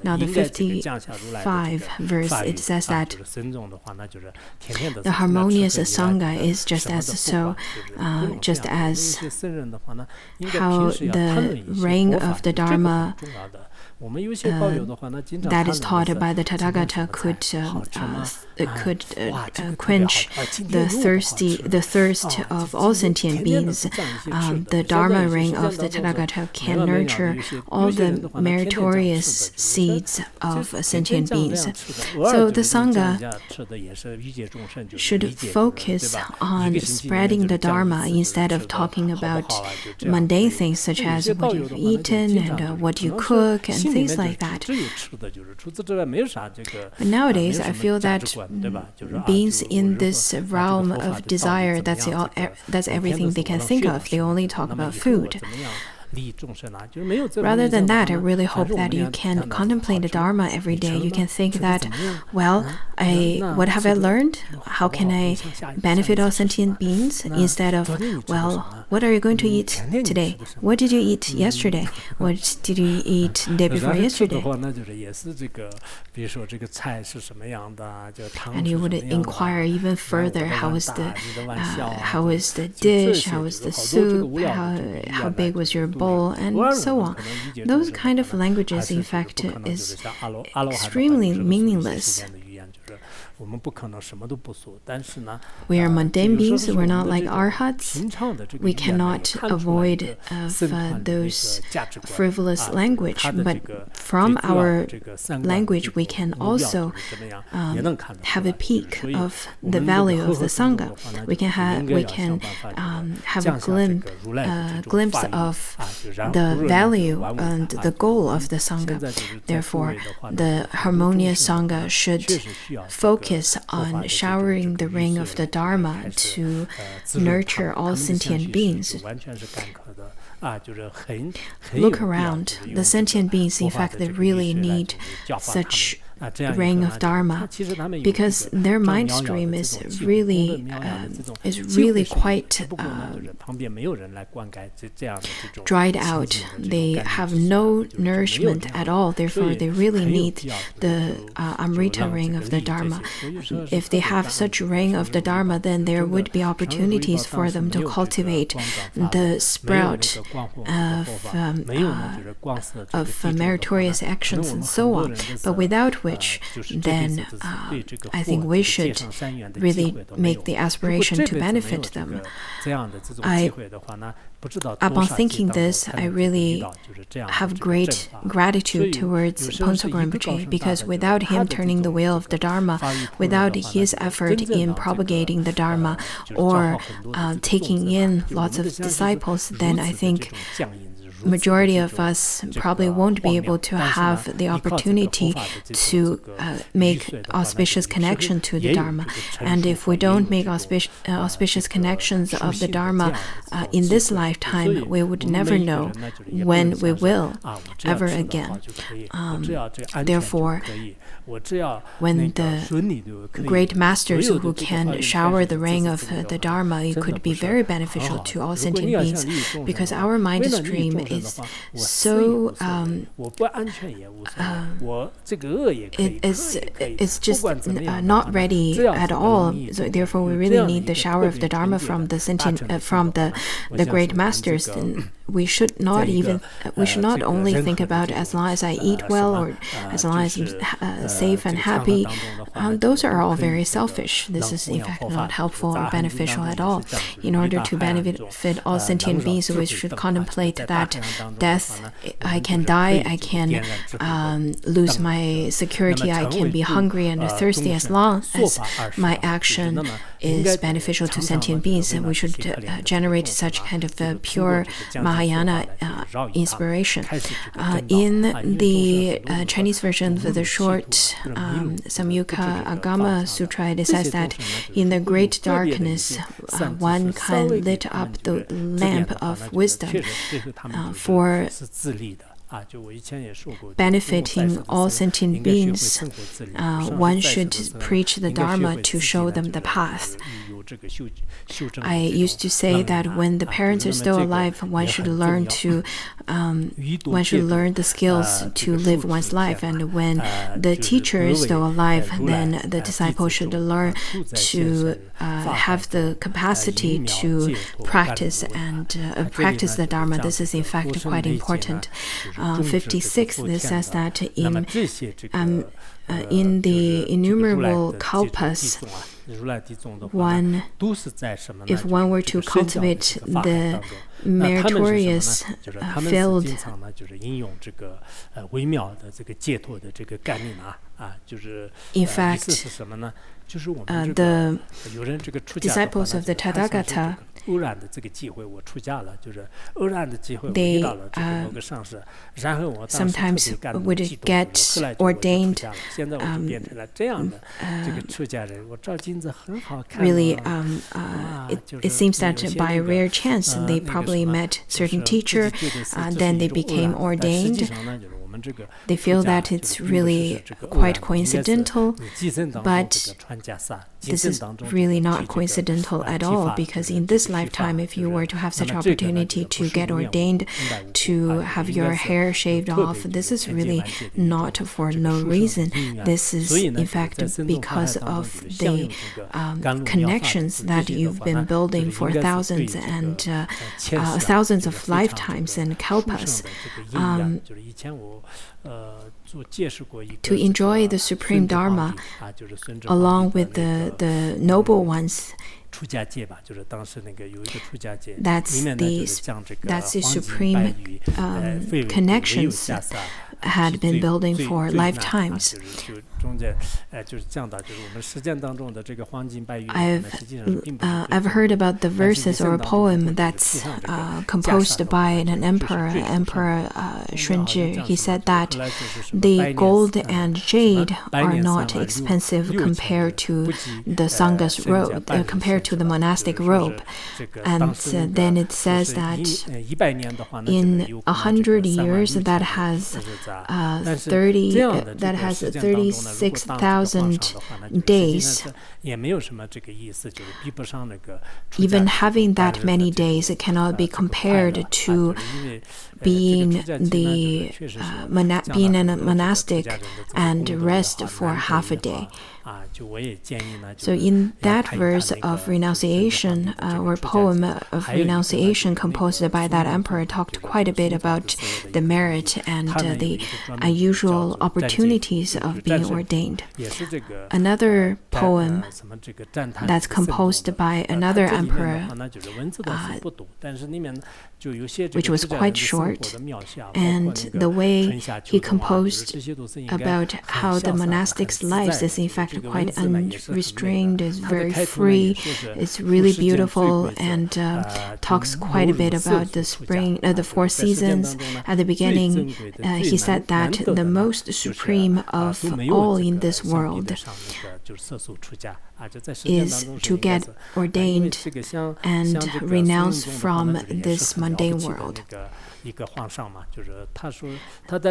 Now, the 55 verse, it says that the harmonious Sangha is just as so, just as how the ring of the Dharma that is taught by the Tathagata could quench the thirst of all sentient beings. The Dharma ring of the Tathagata can nurture all the meritorious seeds of sentient beings. So the Sangha should focus on spreading the Dharma instead of talking about mundane things such as what you've eaten and what you cook and things like that. But nowadays, I feel that beings in this realm of desire, that's everything they can think of. They only talk about food. Rather than that, I really hope that you can contemplate the Dharma every day. You can think that, well, what have I learned? How can I benefit all sentient beings? Instead of, well, what are you going to eat today? What did you eat yesterday? What did you eat the day before yesterday? And you would inquire even further, how was the dish, how was the soup, how big was your bowl, and so on. Those kind of languages, in fact, is extremely meaningless. We are mundane beings. We're not like arhats. We cannot avoid those frivolous language. But from our language, we can also have a peek of the value of the Sangha. We can have a glimpse of the value and the goal of the Sangha. Therefore, the harmonious Sangha should focus on showering the ring of the Dharma to nurture all sentient beings. Look around. The sentient beings, in fact, they really need such ring of Dharma, because their mind stream is really quite dried out. They have no nourishment at all. Therefore, they really need the Amrita ring of the Dharma. If they have such ring of the Dharma, then there would be opportunities for them to cultivate the sprout of meritorious actions and so on. But without which, then I think we should really make the aspiration to benefit them. Upon thinking this, I really have great gratitude towards Pongso Rinpoche, because without him turning the wheel of the Dharma, without his effort in propagating the Dharma or taking in lots of disciples, then I think majority of us probably won't be able to have the opportunity to make auspicious connection to the Dharma. And if we don't make auspicious connections of the Dharma in this lifetime, we would never know when we will ever again. Therefore, when the great masters who can shower the ring of the Dharma, it could be very beneficial to all sentient beings, because our mind stream is so it's just not ready at all. So therefore, we really need the shower of the Dharma from the great masters. And we should not only think about as long as I eat well, or as long as I'm safe and happy. Those are all very selfish. This is in fact not helpful or beneficial at all. In order to benefit all sentient beings, we should contemplate that death, I can die, I can lose my security, I can be hungry and thirsty, as long as my action is beneficial to sentient beings. And we should generate such kind of pure Mahayana inspiration. In the Chinese version of the short Samyukta Agama Sutra, it says that in the great darkness, one can lit up the lamp of wisdom for benefiting all sentient beings. One should preach the Dharma to show them the path. I used to say that when the parents are still alive, one should learn the skills to live one's life, and when the teacher is still alive, then the disciple should learn to have the capacity to practice the Dharma. This is in fact quite important. 56, it says that in the innumerable kalpas, if one were to cultivate the meritorious field, in fact, the disciples of the Tathagata, they sometimes would get ordained really, it seems that by rare chance they probably met certain teacher, then they became ordained. They feel that it's really quite coincidental, but this is really not coincidental at all, because in this lifetime, if you were to have such opportunity to get ordained, to have your hair shaved off, this is really not for no reason. This is in fact because of the connections that you've been building for thousands of lifetimes and kalpas. To enjoy the Supreme Dharma along with the noble ones, that's the supreme connections had been building for lifetimes. I've heard about the verses or a poem that's composed by an emperor, Emperor Shunzhi. He said that the gold and jade are not expensive compared to the Sangha's robe, compared to the monastic robe. And then it says that in 100 years that has 36,000 days. Even having that many days, it cannot be compared to being in a monastic and rest for half a day. So in that verse of renunciation, or poem of renunciation composed by that emperor, talked quite a bit about the merit and the unusual opportunities of being ordained. Another poem that's composed by another emperor, which was quite short, and the way he composed about how the monastic's lives is in fact quite unrestrained, is very free, it's really beautiful, and talks quite a bit about the spring, the 4 seasons. At the beginning, he said that the most supreme of all in this world is to get ordained and renounce from this mundane world.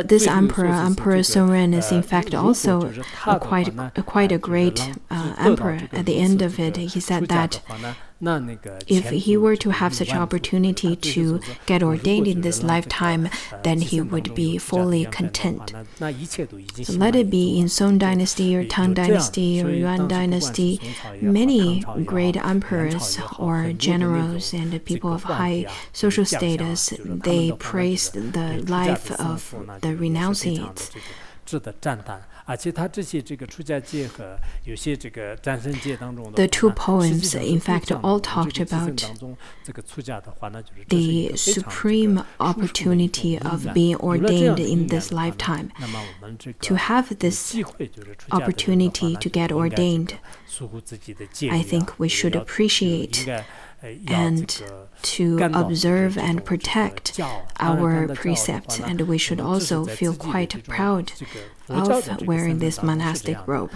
This Emperor Sungren, is in fact also quite a great emperor. At the end of it, he said that if he were to have such opportunity to get ordained in this lifetime, then he would be fully content. So let it be in Song Dynasty or Tang Dynasty or Yuan Dynasty, many great emperors or generals and people of high social status, they praised the life of the renunciates. The 2 poems, in fact, all talked about the supreme opportunity of being ordained in this lifetime. To have this opportunity to get ordained, I think we should appreciate and to observe and protect our precepts, and we should also feel quite proud of wearing this monastic robe.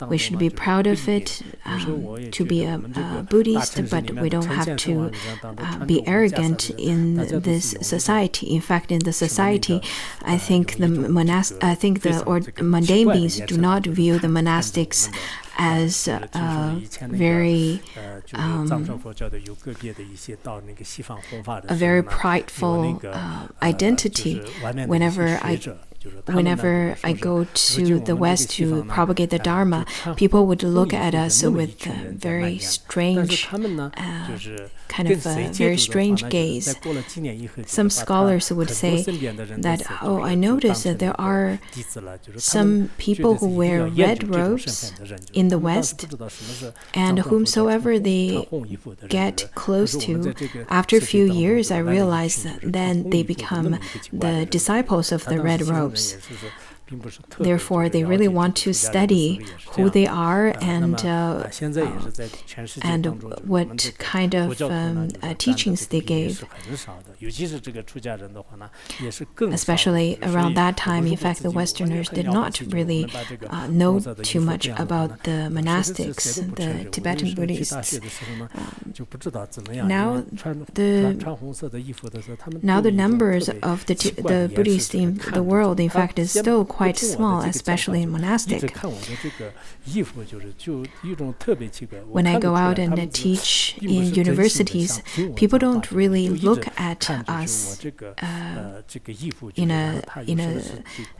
We should be proud of it to be a Buddhist, but we don't have to be arrogant in this society. In fact, in the society, I think the mundane beings do not view the monastics as very a very prideful identity. Whenever I go to the West to propagate the Dharma, people would look at us with very strange, very strange gaze. Some scholars would say that, oh, I noticed that there are some people who wear red robes in the West, and whomsoever they get close to, after a few years, I realized that then they become the disciples of the red robes. Therefore, they really want to study who they are and what kind of teachings they gave. Especially around that time, in fact, the Westerners did not really know too much about the monastics, the Tibetan Buddhists. Now the numbers of the Buddhists in the world, in fact, is still quite small, especially in monastic. When I go out and teach in universities, people don't really look at us in a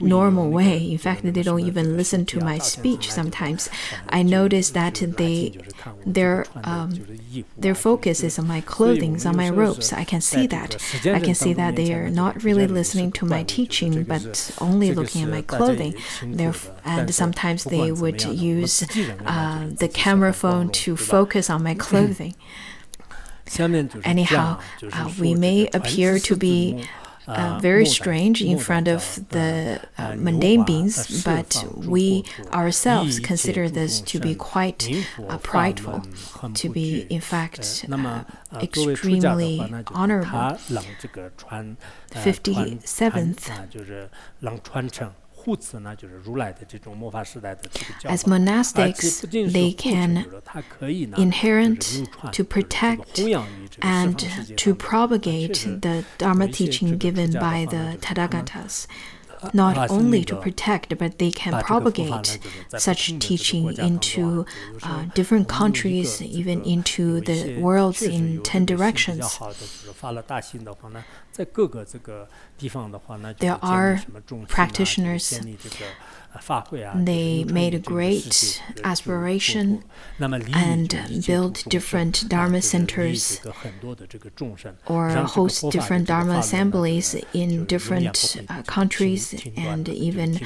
normal way. In fact, they don't even listen to my speech sometimes. I notice that their focus is on my clothing, on my robes. I can see that. I can see that they are not really listening to my teaching, but only looking at my clothing. And sometimes they would use the camera phone to focus on my clothing. Anyhow, we may appear to be very strange in front of the mundane beings, but we ourselves consider this to be quite prideful, to be, in fact, extremely honorable. 57th. As monastics, they can inherent to protect and to propagate the Dharma teaching given by the Tathagatas. Not only to protect, but they can propagate such teaching into different countries, even into the worlds in 10 directions. There are practitioners. They made a great aspiration and built different Dharma centers or host different Dharma assemblies in different countries and even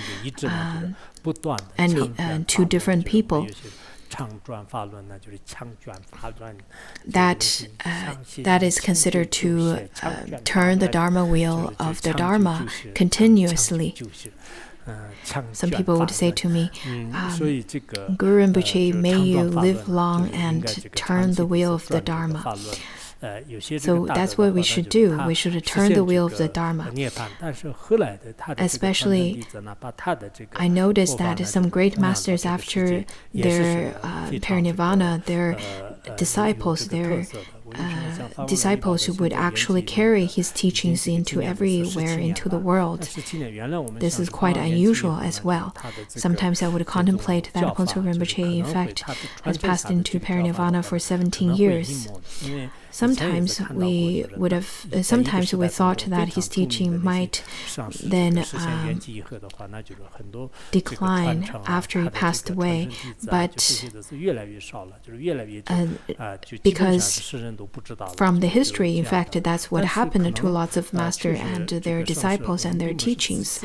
to different people. That is considered to turn the Dharma wheel of the Dharma continuously. Some people would say to me, Guru Rinpoche, may you live long and turn the wheel of the Dharma. So that's what we should do. We should turn the wheel of the Dharma. Especially, I noticed that some great masters, after their parinirvana, their disciples who would actually carry his teachings into everywhere, into the world. This is quite unusual as well. Sometimes I would contemplate that Phuntsho Rinpoche, in fact, has passed into parinirvana for 17 years. Sometimes we thought that his teaching might then decline after he passed away, but because from the history, in fact, that's what happened to lots of masters and their disciples and their teachings.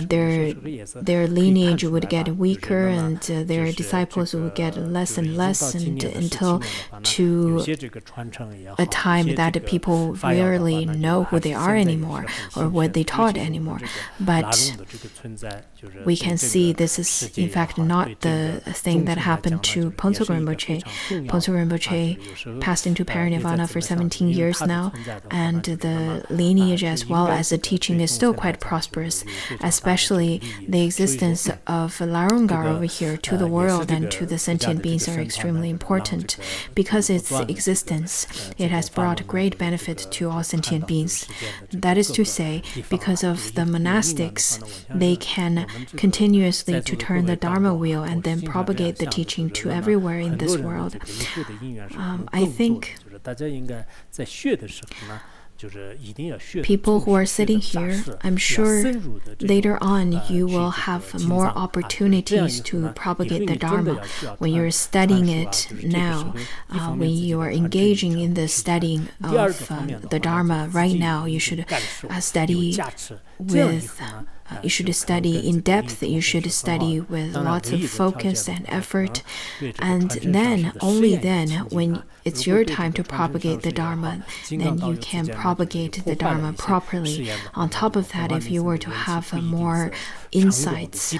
Their lineage would get weaker and their disciples would get less and less, and until to a time that people rarely know who they are anymore or what they taught anymore. But we can see this is in fact not the thing that happened to Pontsog Rinpoche. Pontsog Rinpoche passed into parinirvana for 17 years now, and the lineage as well as the teaching is still quite prosperous, especially the existence of Larungar over here to the world and to the sentient beings are extremely important. Because its existence, it has brought great benefit to all sentient beings. That is to say, because of the monastics, they can continuously to turn the Dharma wheel and then propagate the teaching to everywhere in this world. I think people who are sitting here, I'm sure later on you will have more opportunities to propagate the Dharma when you're studying it now, when you are engaging in the studying of the Dharma right now. You should study with you should study in depth, you should study with lots of focus and effort, and then, only then, when it's your time to propagate the Dharma, then you can propagate the Dharma properly. On top of that, if you were to have more insights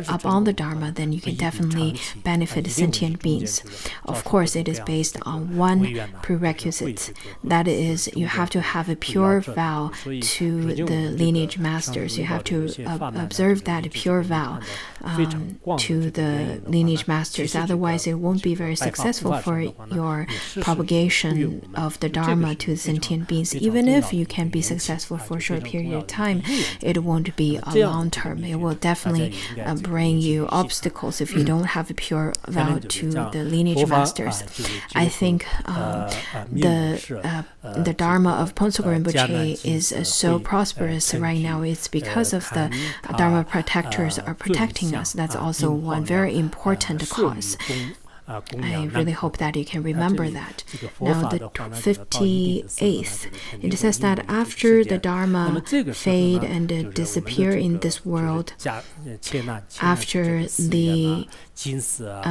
upon the Dharma, then you can definitely benefit sentient beings. Of course, it is based on one prerequisite. That is, you have to have a pure vow to the lineage masters. You have to observe that pure vow to the lineage masters. Otherwise, it won't be very successful for your propagation of the Dharma to sentient beings. Even if you can be successful for a short period of time, it won't be a long term. It will definitely bring you obstacles if you don't have a pure vow to the lineage masters. I think the Dharma of Pontsog Rinpoche is so prosperous right now. It's because of the Dharma protectors are protecting us. That's also one very important cause. I really hope that you can remember that. Now, the 58th, it says that after the Dharma fade and disappear in this world, after the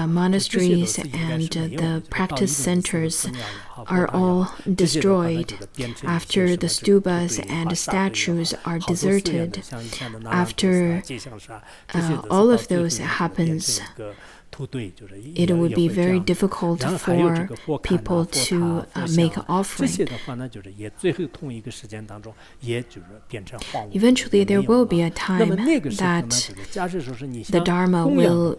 monasteries and the practice centers are all destroyed, after the stupas and statues are deserted, after all of those happens, it would be very difficult for people to make an offering. Eventually, there will be a time that the Dharma will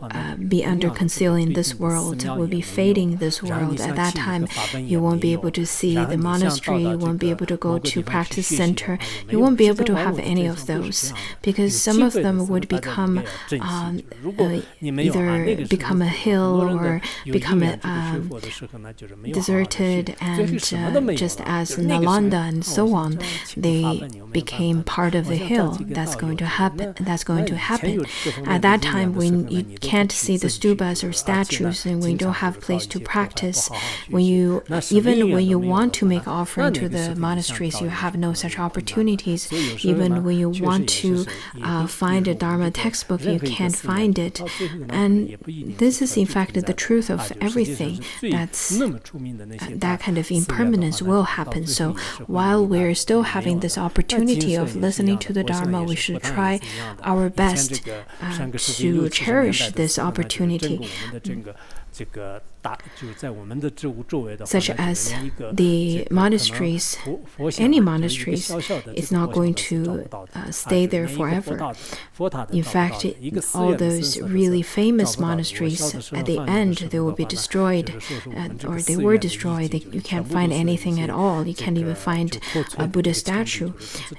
be under conceal in this world, will be fading in this world. At that time, you won't be able to see the monastery, you won't be able to go to practice center, you won't be able to have any of those, because some of them would become either become a hill or become deserted, and just as Nalanda and so on, they became part of the hill. That's going to happen. At that time, when you can't see the stupas or statues, and when you don't have a place to practice, even when you want to make offering to the monasteries, you have no such opportunities. Even when you want to find a Dharma textbook, you can't find it. And this is in fact the truth of everything. That kind of impermanence will happen. So while we're still having this opportunity of listening to the Dharma, we should try our best to cherish this opportunity. Such as the monasteries, any monasteries, it's not going to stay there forever. In fact, all those really famous monasteries, at the end, they will be destroyed, or they were destroyed. You can't find anything at all. You can't even find a Buddha statue.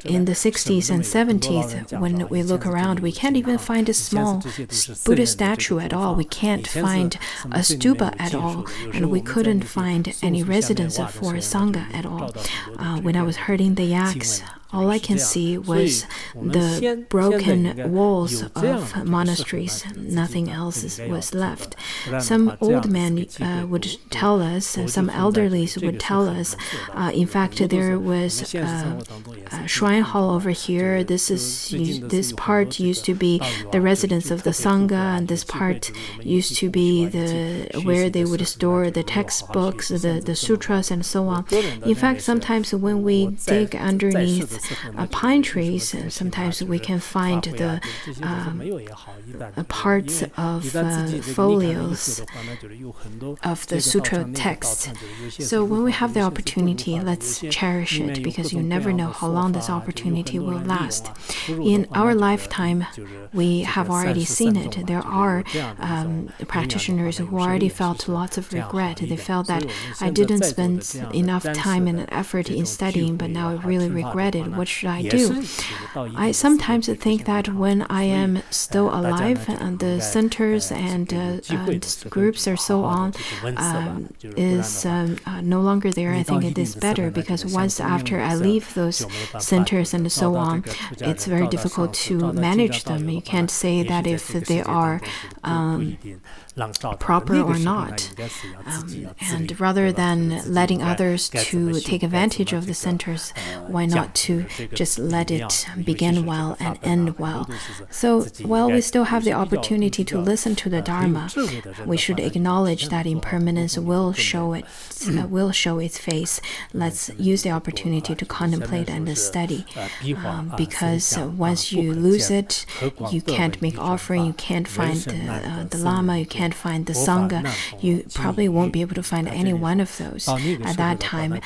In the 60s and 70s, when we look around, we can't even find a small Buddha statue at all. We can't find a stupa at all, and we couldn't find any residence for Sangha at all. When I was herding the yaks all I can see was the broken walls of monasteries. Nothing else was left. Some old men would tell us, some elderlies would tell us, in fact, there was a shrine hall over here. This part used to be the residence of the Sangha, and this part used to be where they would store the textbooks, the sutras, and so on. In fact, sometimes when we dig underneath pine trees, sometimes we can find the parts of folios of the sutra text. So when we have the opportunity, let's cherish it, because you never know how long this opportunity will last. In our lifetime, we have already seen it. There are practitioners who already felt lots of regret. They felt that I didn't spend enough time and effort in studying, but now I really regret it. What should I do? I sometimes think that when I am still alive, and the centers and groups or so on is no longer there, I think it is better, because once after I leave those centers and so on, it's very difficult to manage them. You can't say that if they are proper or not. And rather than letting others to take advantage of the centers, why not to just let it begin well and end well? So while we still have the opportunity to listen to the Dharma, we should acknowledge that impermanence will show its face. Let's use the opportunity to contemplate and study, because once you lose it, you can't make offering, you can't find the Lama, you can't find the Sangha, you probably won't be able to find any one of those. At that time,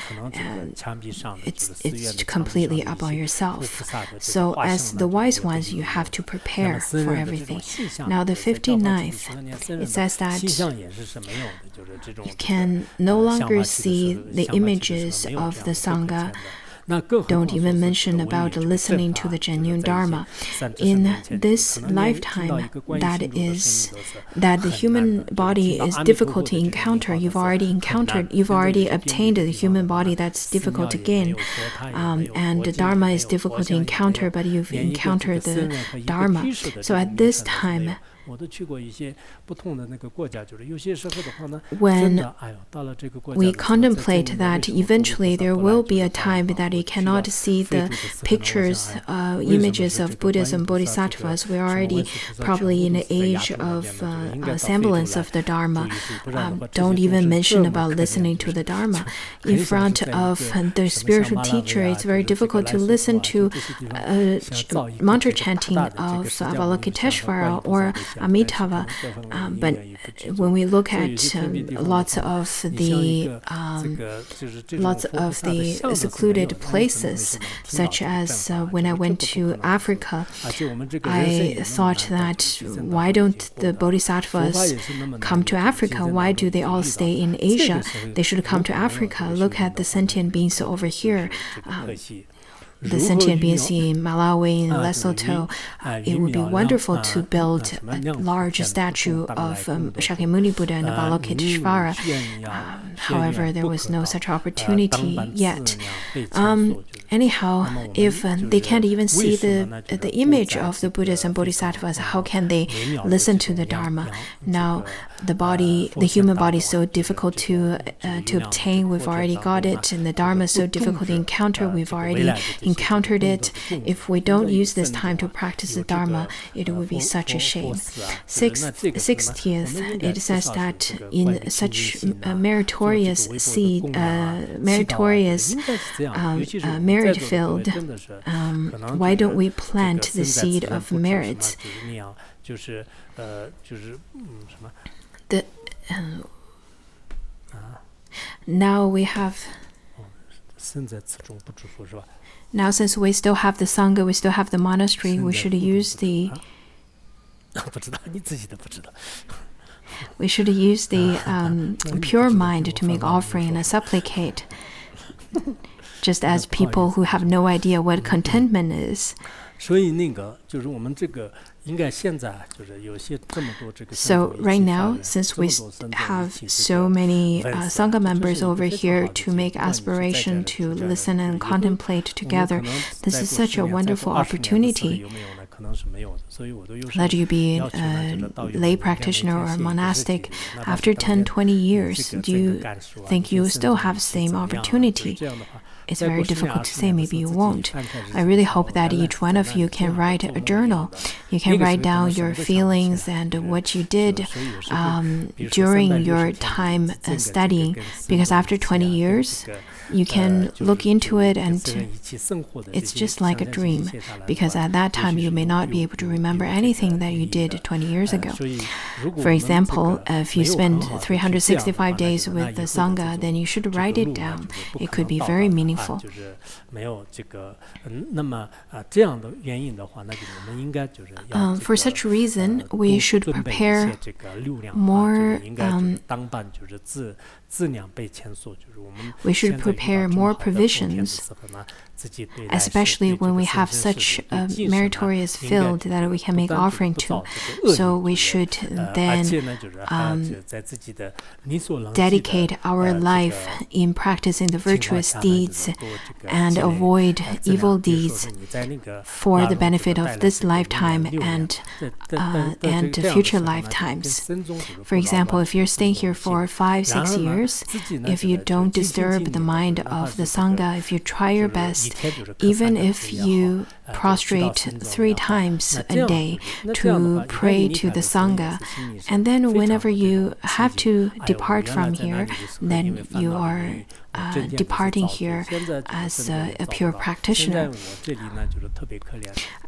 it's completely up on yourself. So as the wise ones, you have to prepare for everything. Now the 59th, it says that you can no longer see the images of the Sangha. Don't even mention about listening to the genuine Dharma. In this lifetime, that the human body is difficult to encounter. You've already obtained the human body that's difficult to gain. And the Dharma is difficult to encounter, but you've encountered the Dharma. So at this time, when we contemplate that eventually there will be a time that you cannot see the pictures, images of Buddhas and Bodhisattvas, we're already probably in the age of semblance of the Dharma. Don't even mention about listening to the Dharma. In front of the spiritual teacher, it's very difficult to listen to mantra chanting of Avalokiteshvara or Amitabha, but when we look at lots of the secluded places, such as when I went to Africa, I thought that why don't the Bodhisattvas come to Africa? Why do they all stay in Asia? They should come to Africa. Look at the sentient beings over here. The sentient beings in Malawi, in Lesotho. It would be wonderful to build a large statue of Shakyamuni Buddha and Avalokiteshvara. However, there was no such opportunity yet. Anyhow, if they can't even see the image of the Buddhas and Bodhisattvas, how can they listen to the Dharma? Now, the human body is so difficult to obtain. We've already got it, and the Dharma is so difficult to encounter. We've already encountered it. If we don't use this time to practice the Dharma, it would be such a shame. 60th, it says that in such meritorious merit field, why don't we plant the seed of merit? Now we have. Now, since we still have the Sangha, we still have the monastery, we should use the pure mind to make offering and supplicate, just as people who have no idea what contentment is. So right now, since we have so many Sangha members over here to make aspiration to listen and contemplate together, this is such a wonderful opportunity. Let you be a lay practitioner or monastic. After 10, 20 years, do you think you still have the same opportunity? It's very difficult to say, maybe you won't. I really hope that each one of you can write a journal. You can write down your feelings and what you did during your time studying, because after 20 years, you can look into it and it's just like a dream, because at that time you may not be able to remember anything that you did 20 years ago. For example, if you spend 365 days with the Sangha, then you should write it down. It could be very meaningful. For such reason, we should prepare more provisions, especially when we have such a meritorious field that we can make offering to. So we should then dedicate our life in practicing the virtuous deeds and avoid evil deeds for the benefit of this lifetime and future lifetimes. For example, if you're staying here for 5-6 years, if you don't disturb the mind of the Sangha, if you try your best, even if you prostrate 3 times a day to pray to the Sangha, and then whenever you have to depart from here, then you are departing here as a pure practitioner.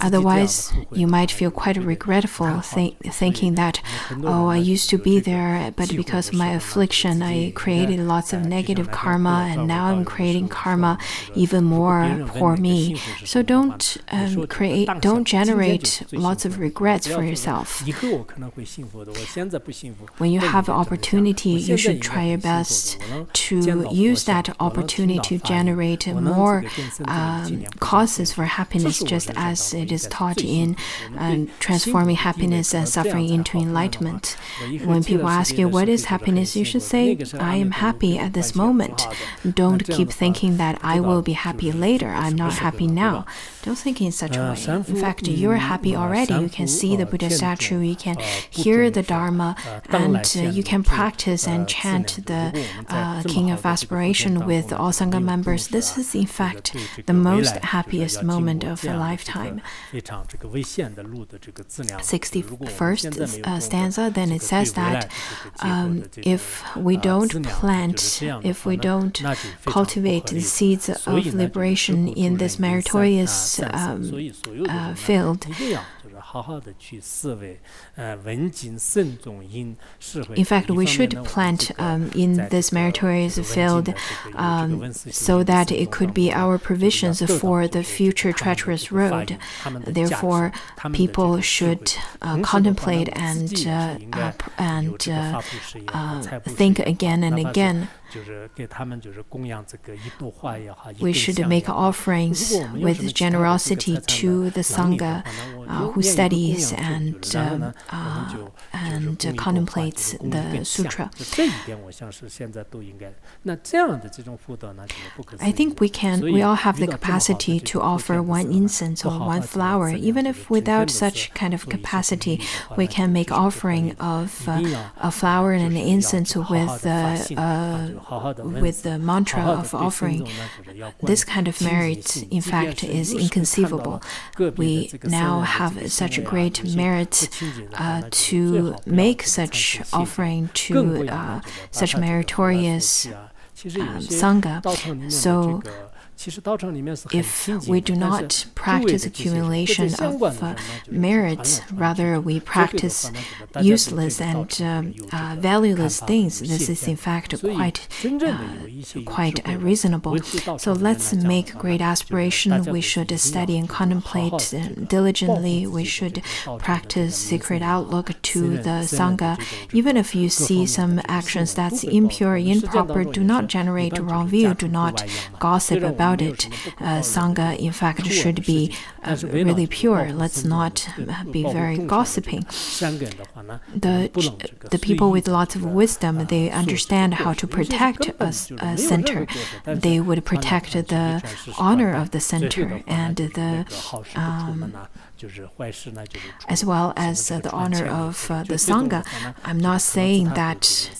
Otherwise, you might feel quite regretful thinking that, oh, I used to be there, but because of my affliction, I created lots of negative karma, and now I'm creating karma even more for me. So don't generate lots of regrets for yourself. When you have an opportunity, you should try your best to use that opportunity to generate more causes for happiness, just as it is taught in transforming happiness and suffering into enlightenment. When people ask you, what is happiness? You should say, I am happy at this moment. Don't keep thinking that I will be happy later. I'm not happy now. Don't think in such a way. In fact, you're happy already. You can see the Buddha statue, you can hear the Dharma, and you can practice and chant the King of Aspiration with all Sangha members. This is, in fact, the most happiest moment of a lifetime. 61st stanza, then it says that if we don't plant, if we don't cultivate the seeds of liberation in this meritorious field, in fact, we should plant in this meritorious field so that it could be our provisions for the future treacherous road. Therefore, people should contemplate and think again and again. We should make offerings with generosity to the Sangha who studies and contemplates the Sutra. I think we all have the capacity to offer one incense or one flower. Even if without such kind of capacity, we can make offering of a flower and an incense with the mantra of offering. This kind of merit, in fact, is inconceivable. We now have such a great merit to make such offering to such meritorious Sangha. So if we do not practice accumulation of merit, rather we practice useless and valueless things, this is in fact quite unreasonable. So let's make great aspiration. We should study and contemplate diligently. We should practice secret outlook to the Sangha. Even if you see some actions that's impure, improper, do not generate wrong view. Do not gossip about about it. Sangha, in fact, should be really pure. Let's not be very gossiping. The people with lots of wisdom, they understand how to protect a center. They would protect the honor of the center and as well as the honor of the Sangha. I'm not saying that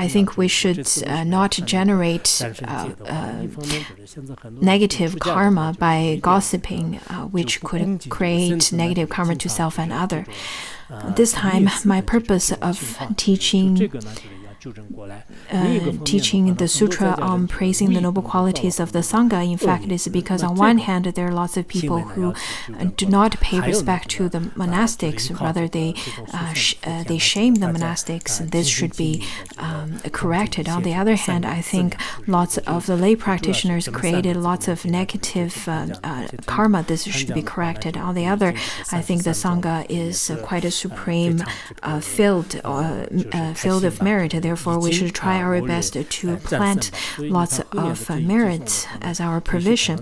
I think we should not generate negative karma by gossiping, which could create negative karma to self and other. This time, my purpose of teaching the sutra on praising the noble qualities of the Sangha, in fact, is because on one hand, there are lots of people who do not pay respect to the monastics, rather they shame the monastics, and this should be corrected. On the other hand, I think lots of the lay practitioners created lots of negative karma. This should be corrected. On the other, I think the Sangha is quite a supreme field of merit. Therefore, we should try our best to plant lots of merits as our provision.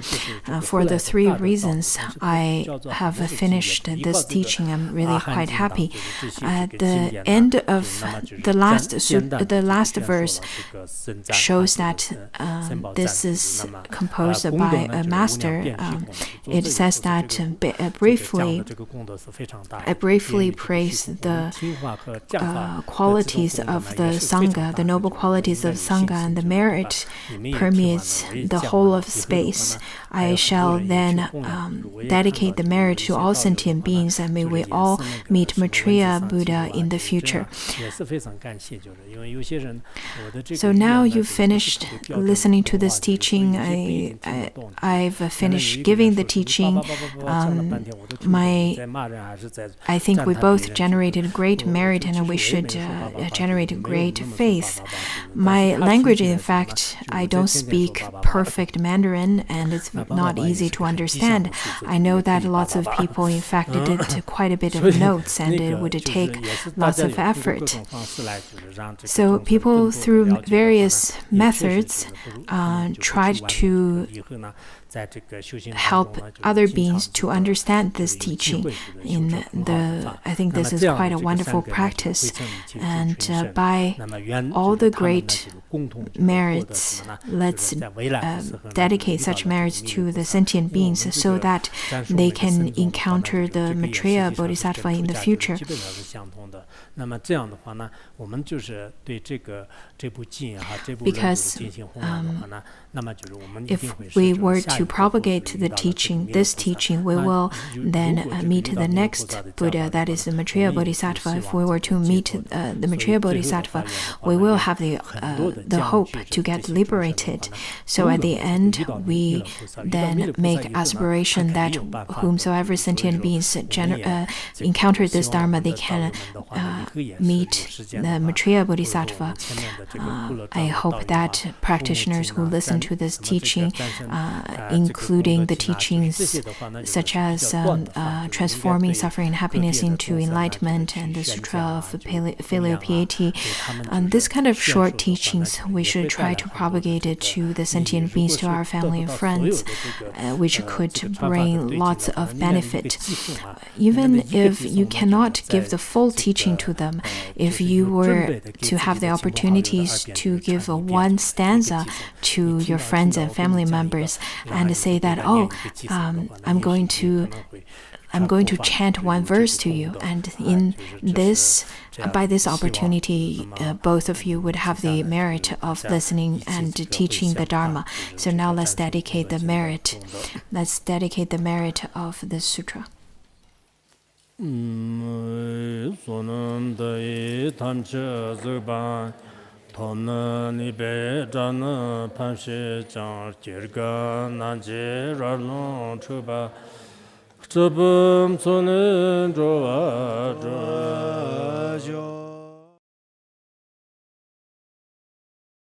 For the 3 reasons, I have finished this teaching. I'm really quite happy. At the end of the last verse shows that this is composed by a master. It says that I briefly praise the qualities of the Sangha, the noble qualities of Sangha, and the merit permeates the whole of space. I shall then dedicate the merit to all sentient beings, and may we all meet Maitreya Buddha in the future. So now you've finished listening to this teaching. I've finished giving the teaching. I think we both generated great merit, and we should generate great faith. My language, in fact, I don't speak perfect Mandarin, and it's not easy to understand. I know that lots of people, in fact, did quite a bit of notes, and it would take lots of effort. So people, through various methods, tried to help other beings to understand this teaching. I think this is quite a wonderful practice, and by all the great merits, let's dedicate such merits to the sentient beings so that they can encounter the Maitreya Bodhisattva in the future. Because if we were to propagate this teaching, we will then meet the next Buddha, that is the Maitreya Bodhisattva. If we were to meet the Maitreya Bodhisattva, we will have the hope to get liberated. So at the end, we then make aspiration that whomsoever sentient beings encounter this Dharma, they can meet the Maitreya Bodhisattva. I hope that practitioners who listen to this teaching, including the teachings such as transforming suffering and happiness into enlightenment and the Sutra of Filial Piety, this kind of short teachings, we should try to propagate it to the sentient beings, to our family and friends, which could bring lots of benefit. Even if you cannot give the full teaching to them, if you were to have the opportunities to give one stanza to your friends and family members and say that, I'm going to chant one verse to you, and by this opportunity, both of you would have the merit of listening and teaching the Dharma. So now let's dedicate the merit. Let's dedicate the merit of this sutra.
Zubum tsunen zhuwa zhuwa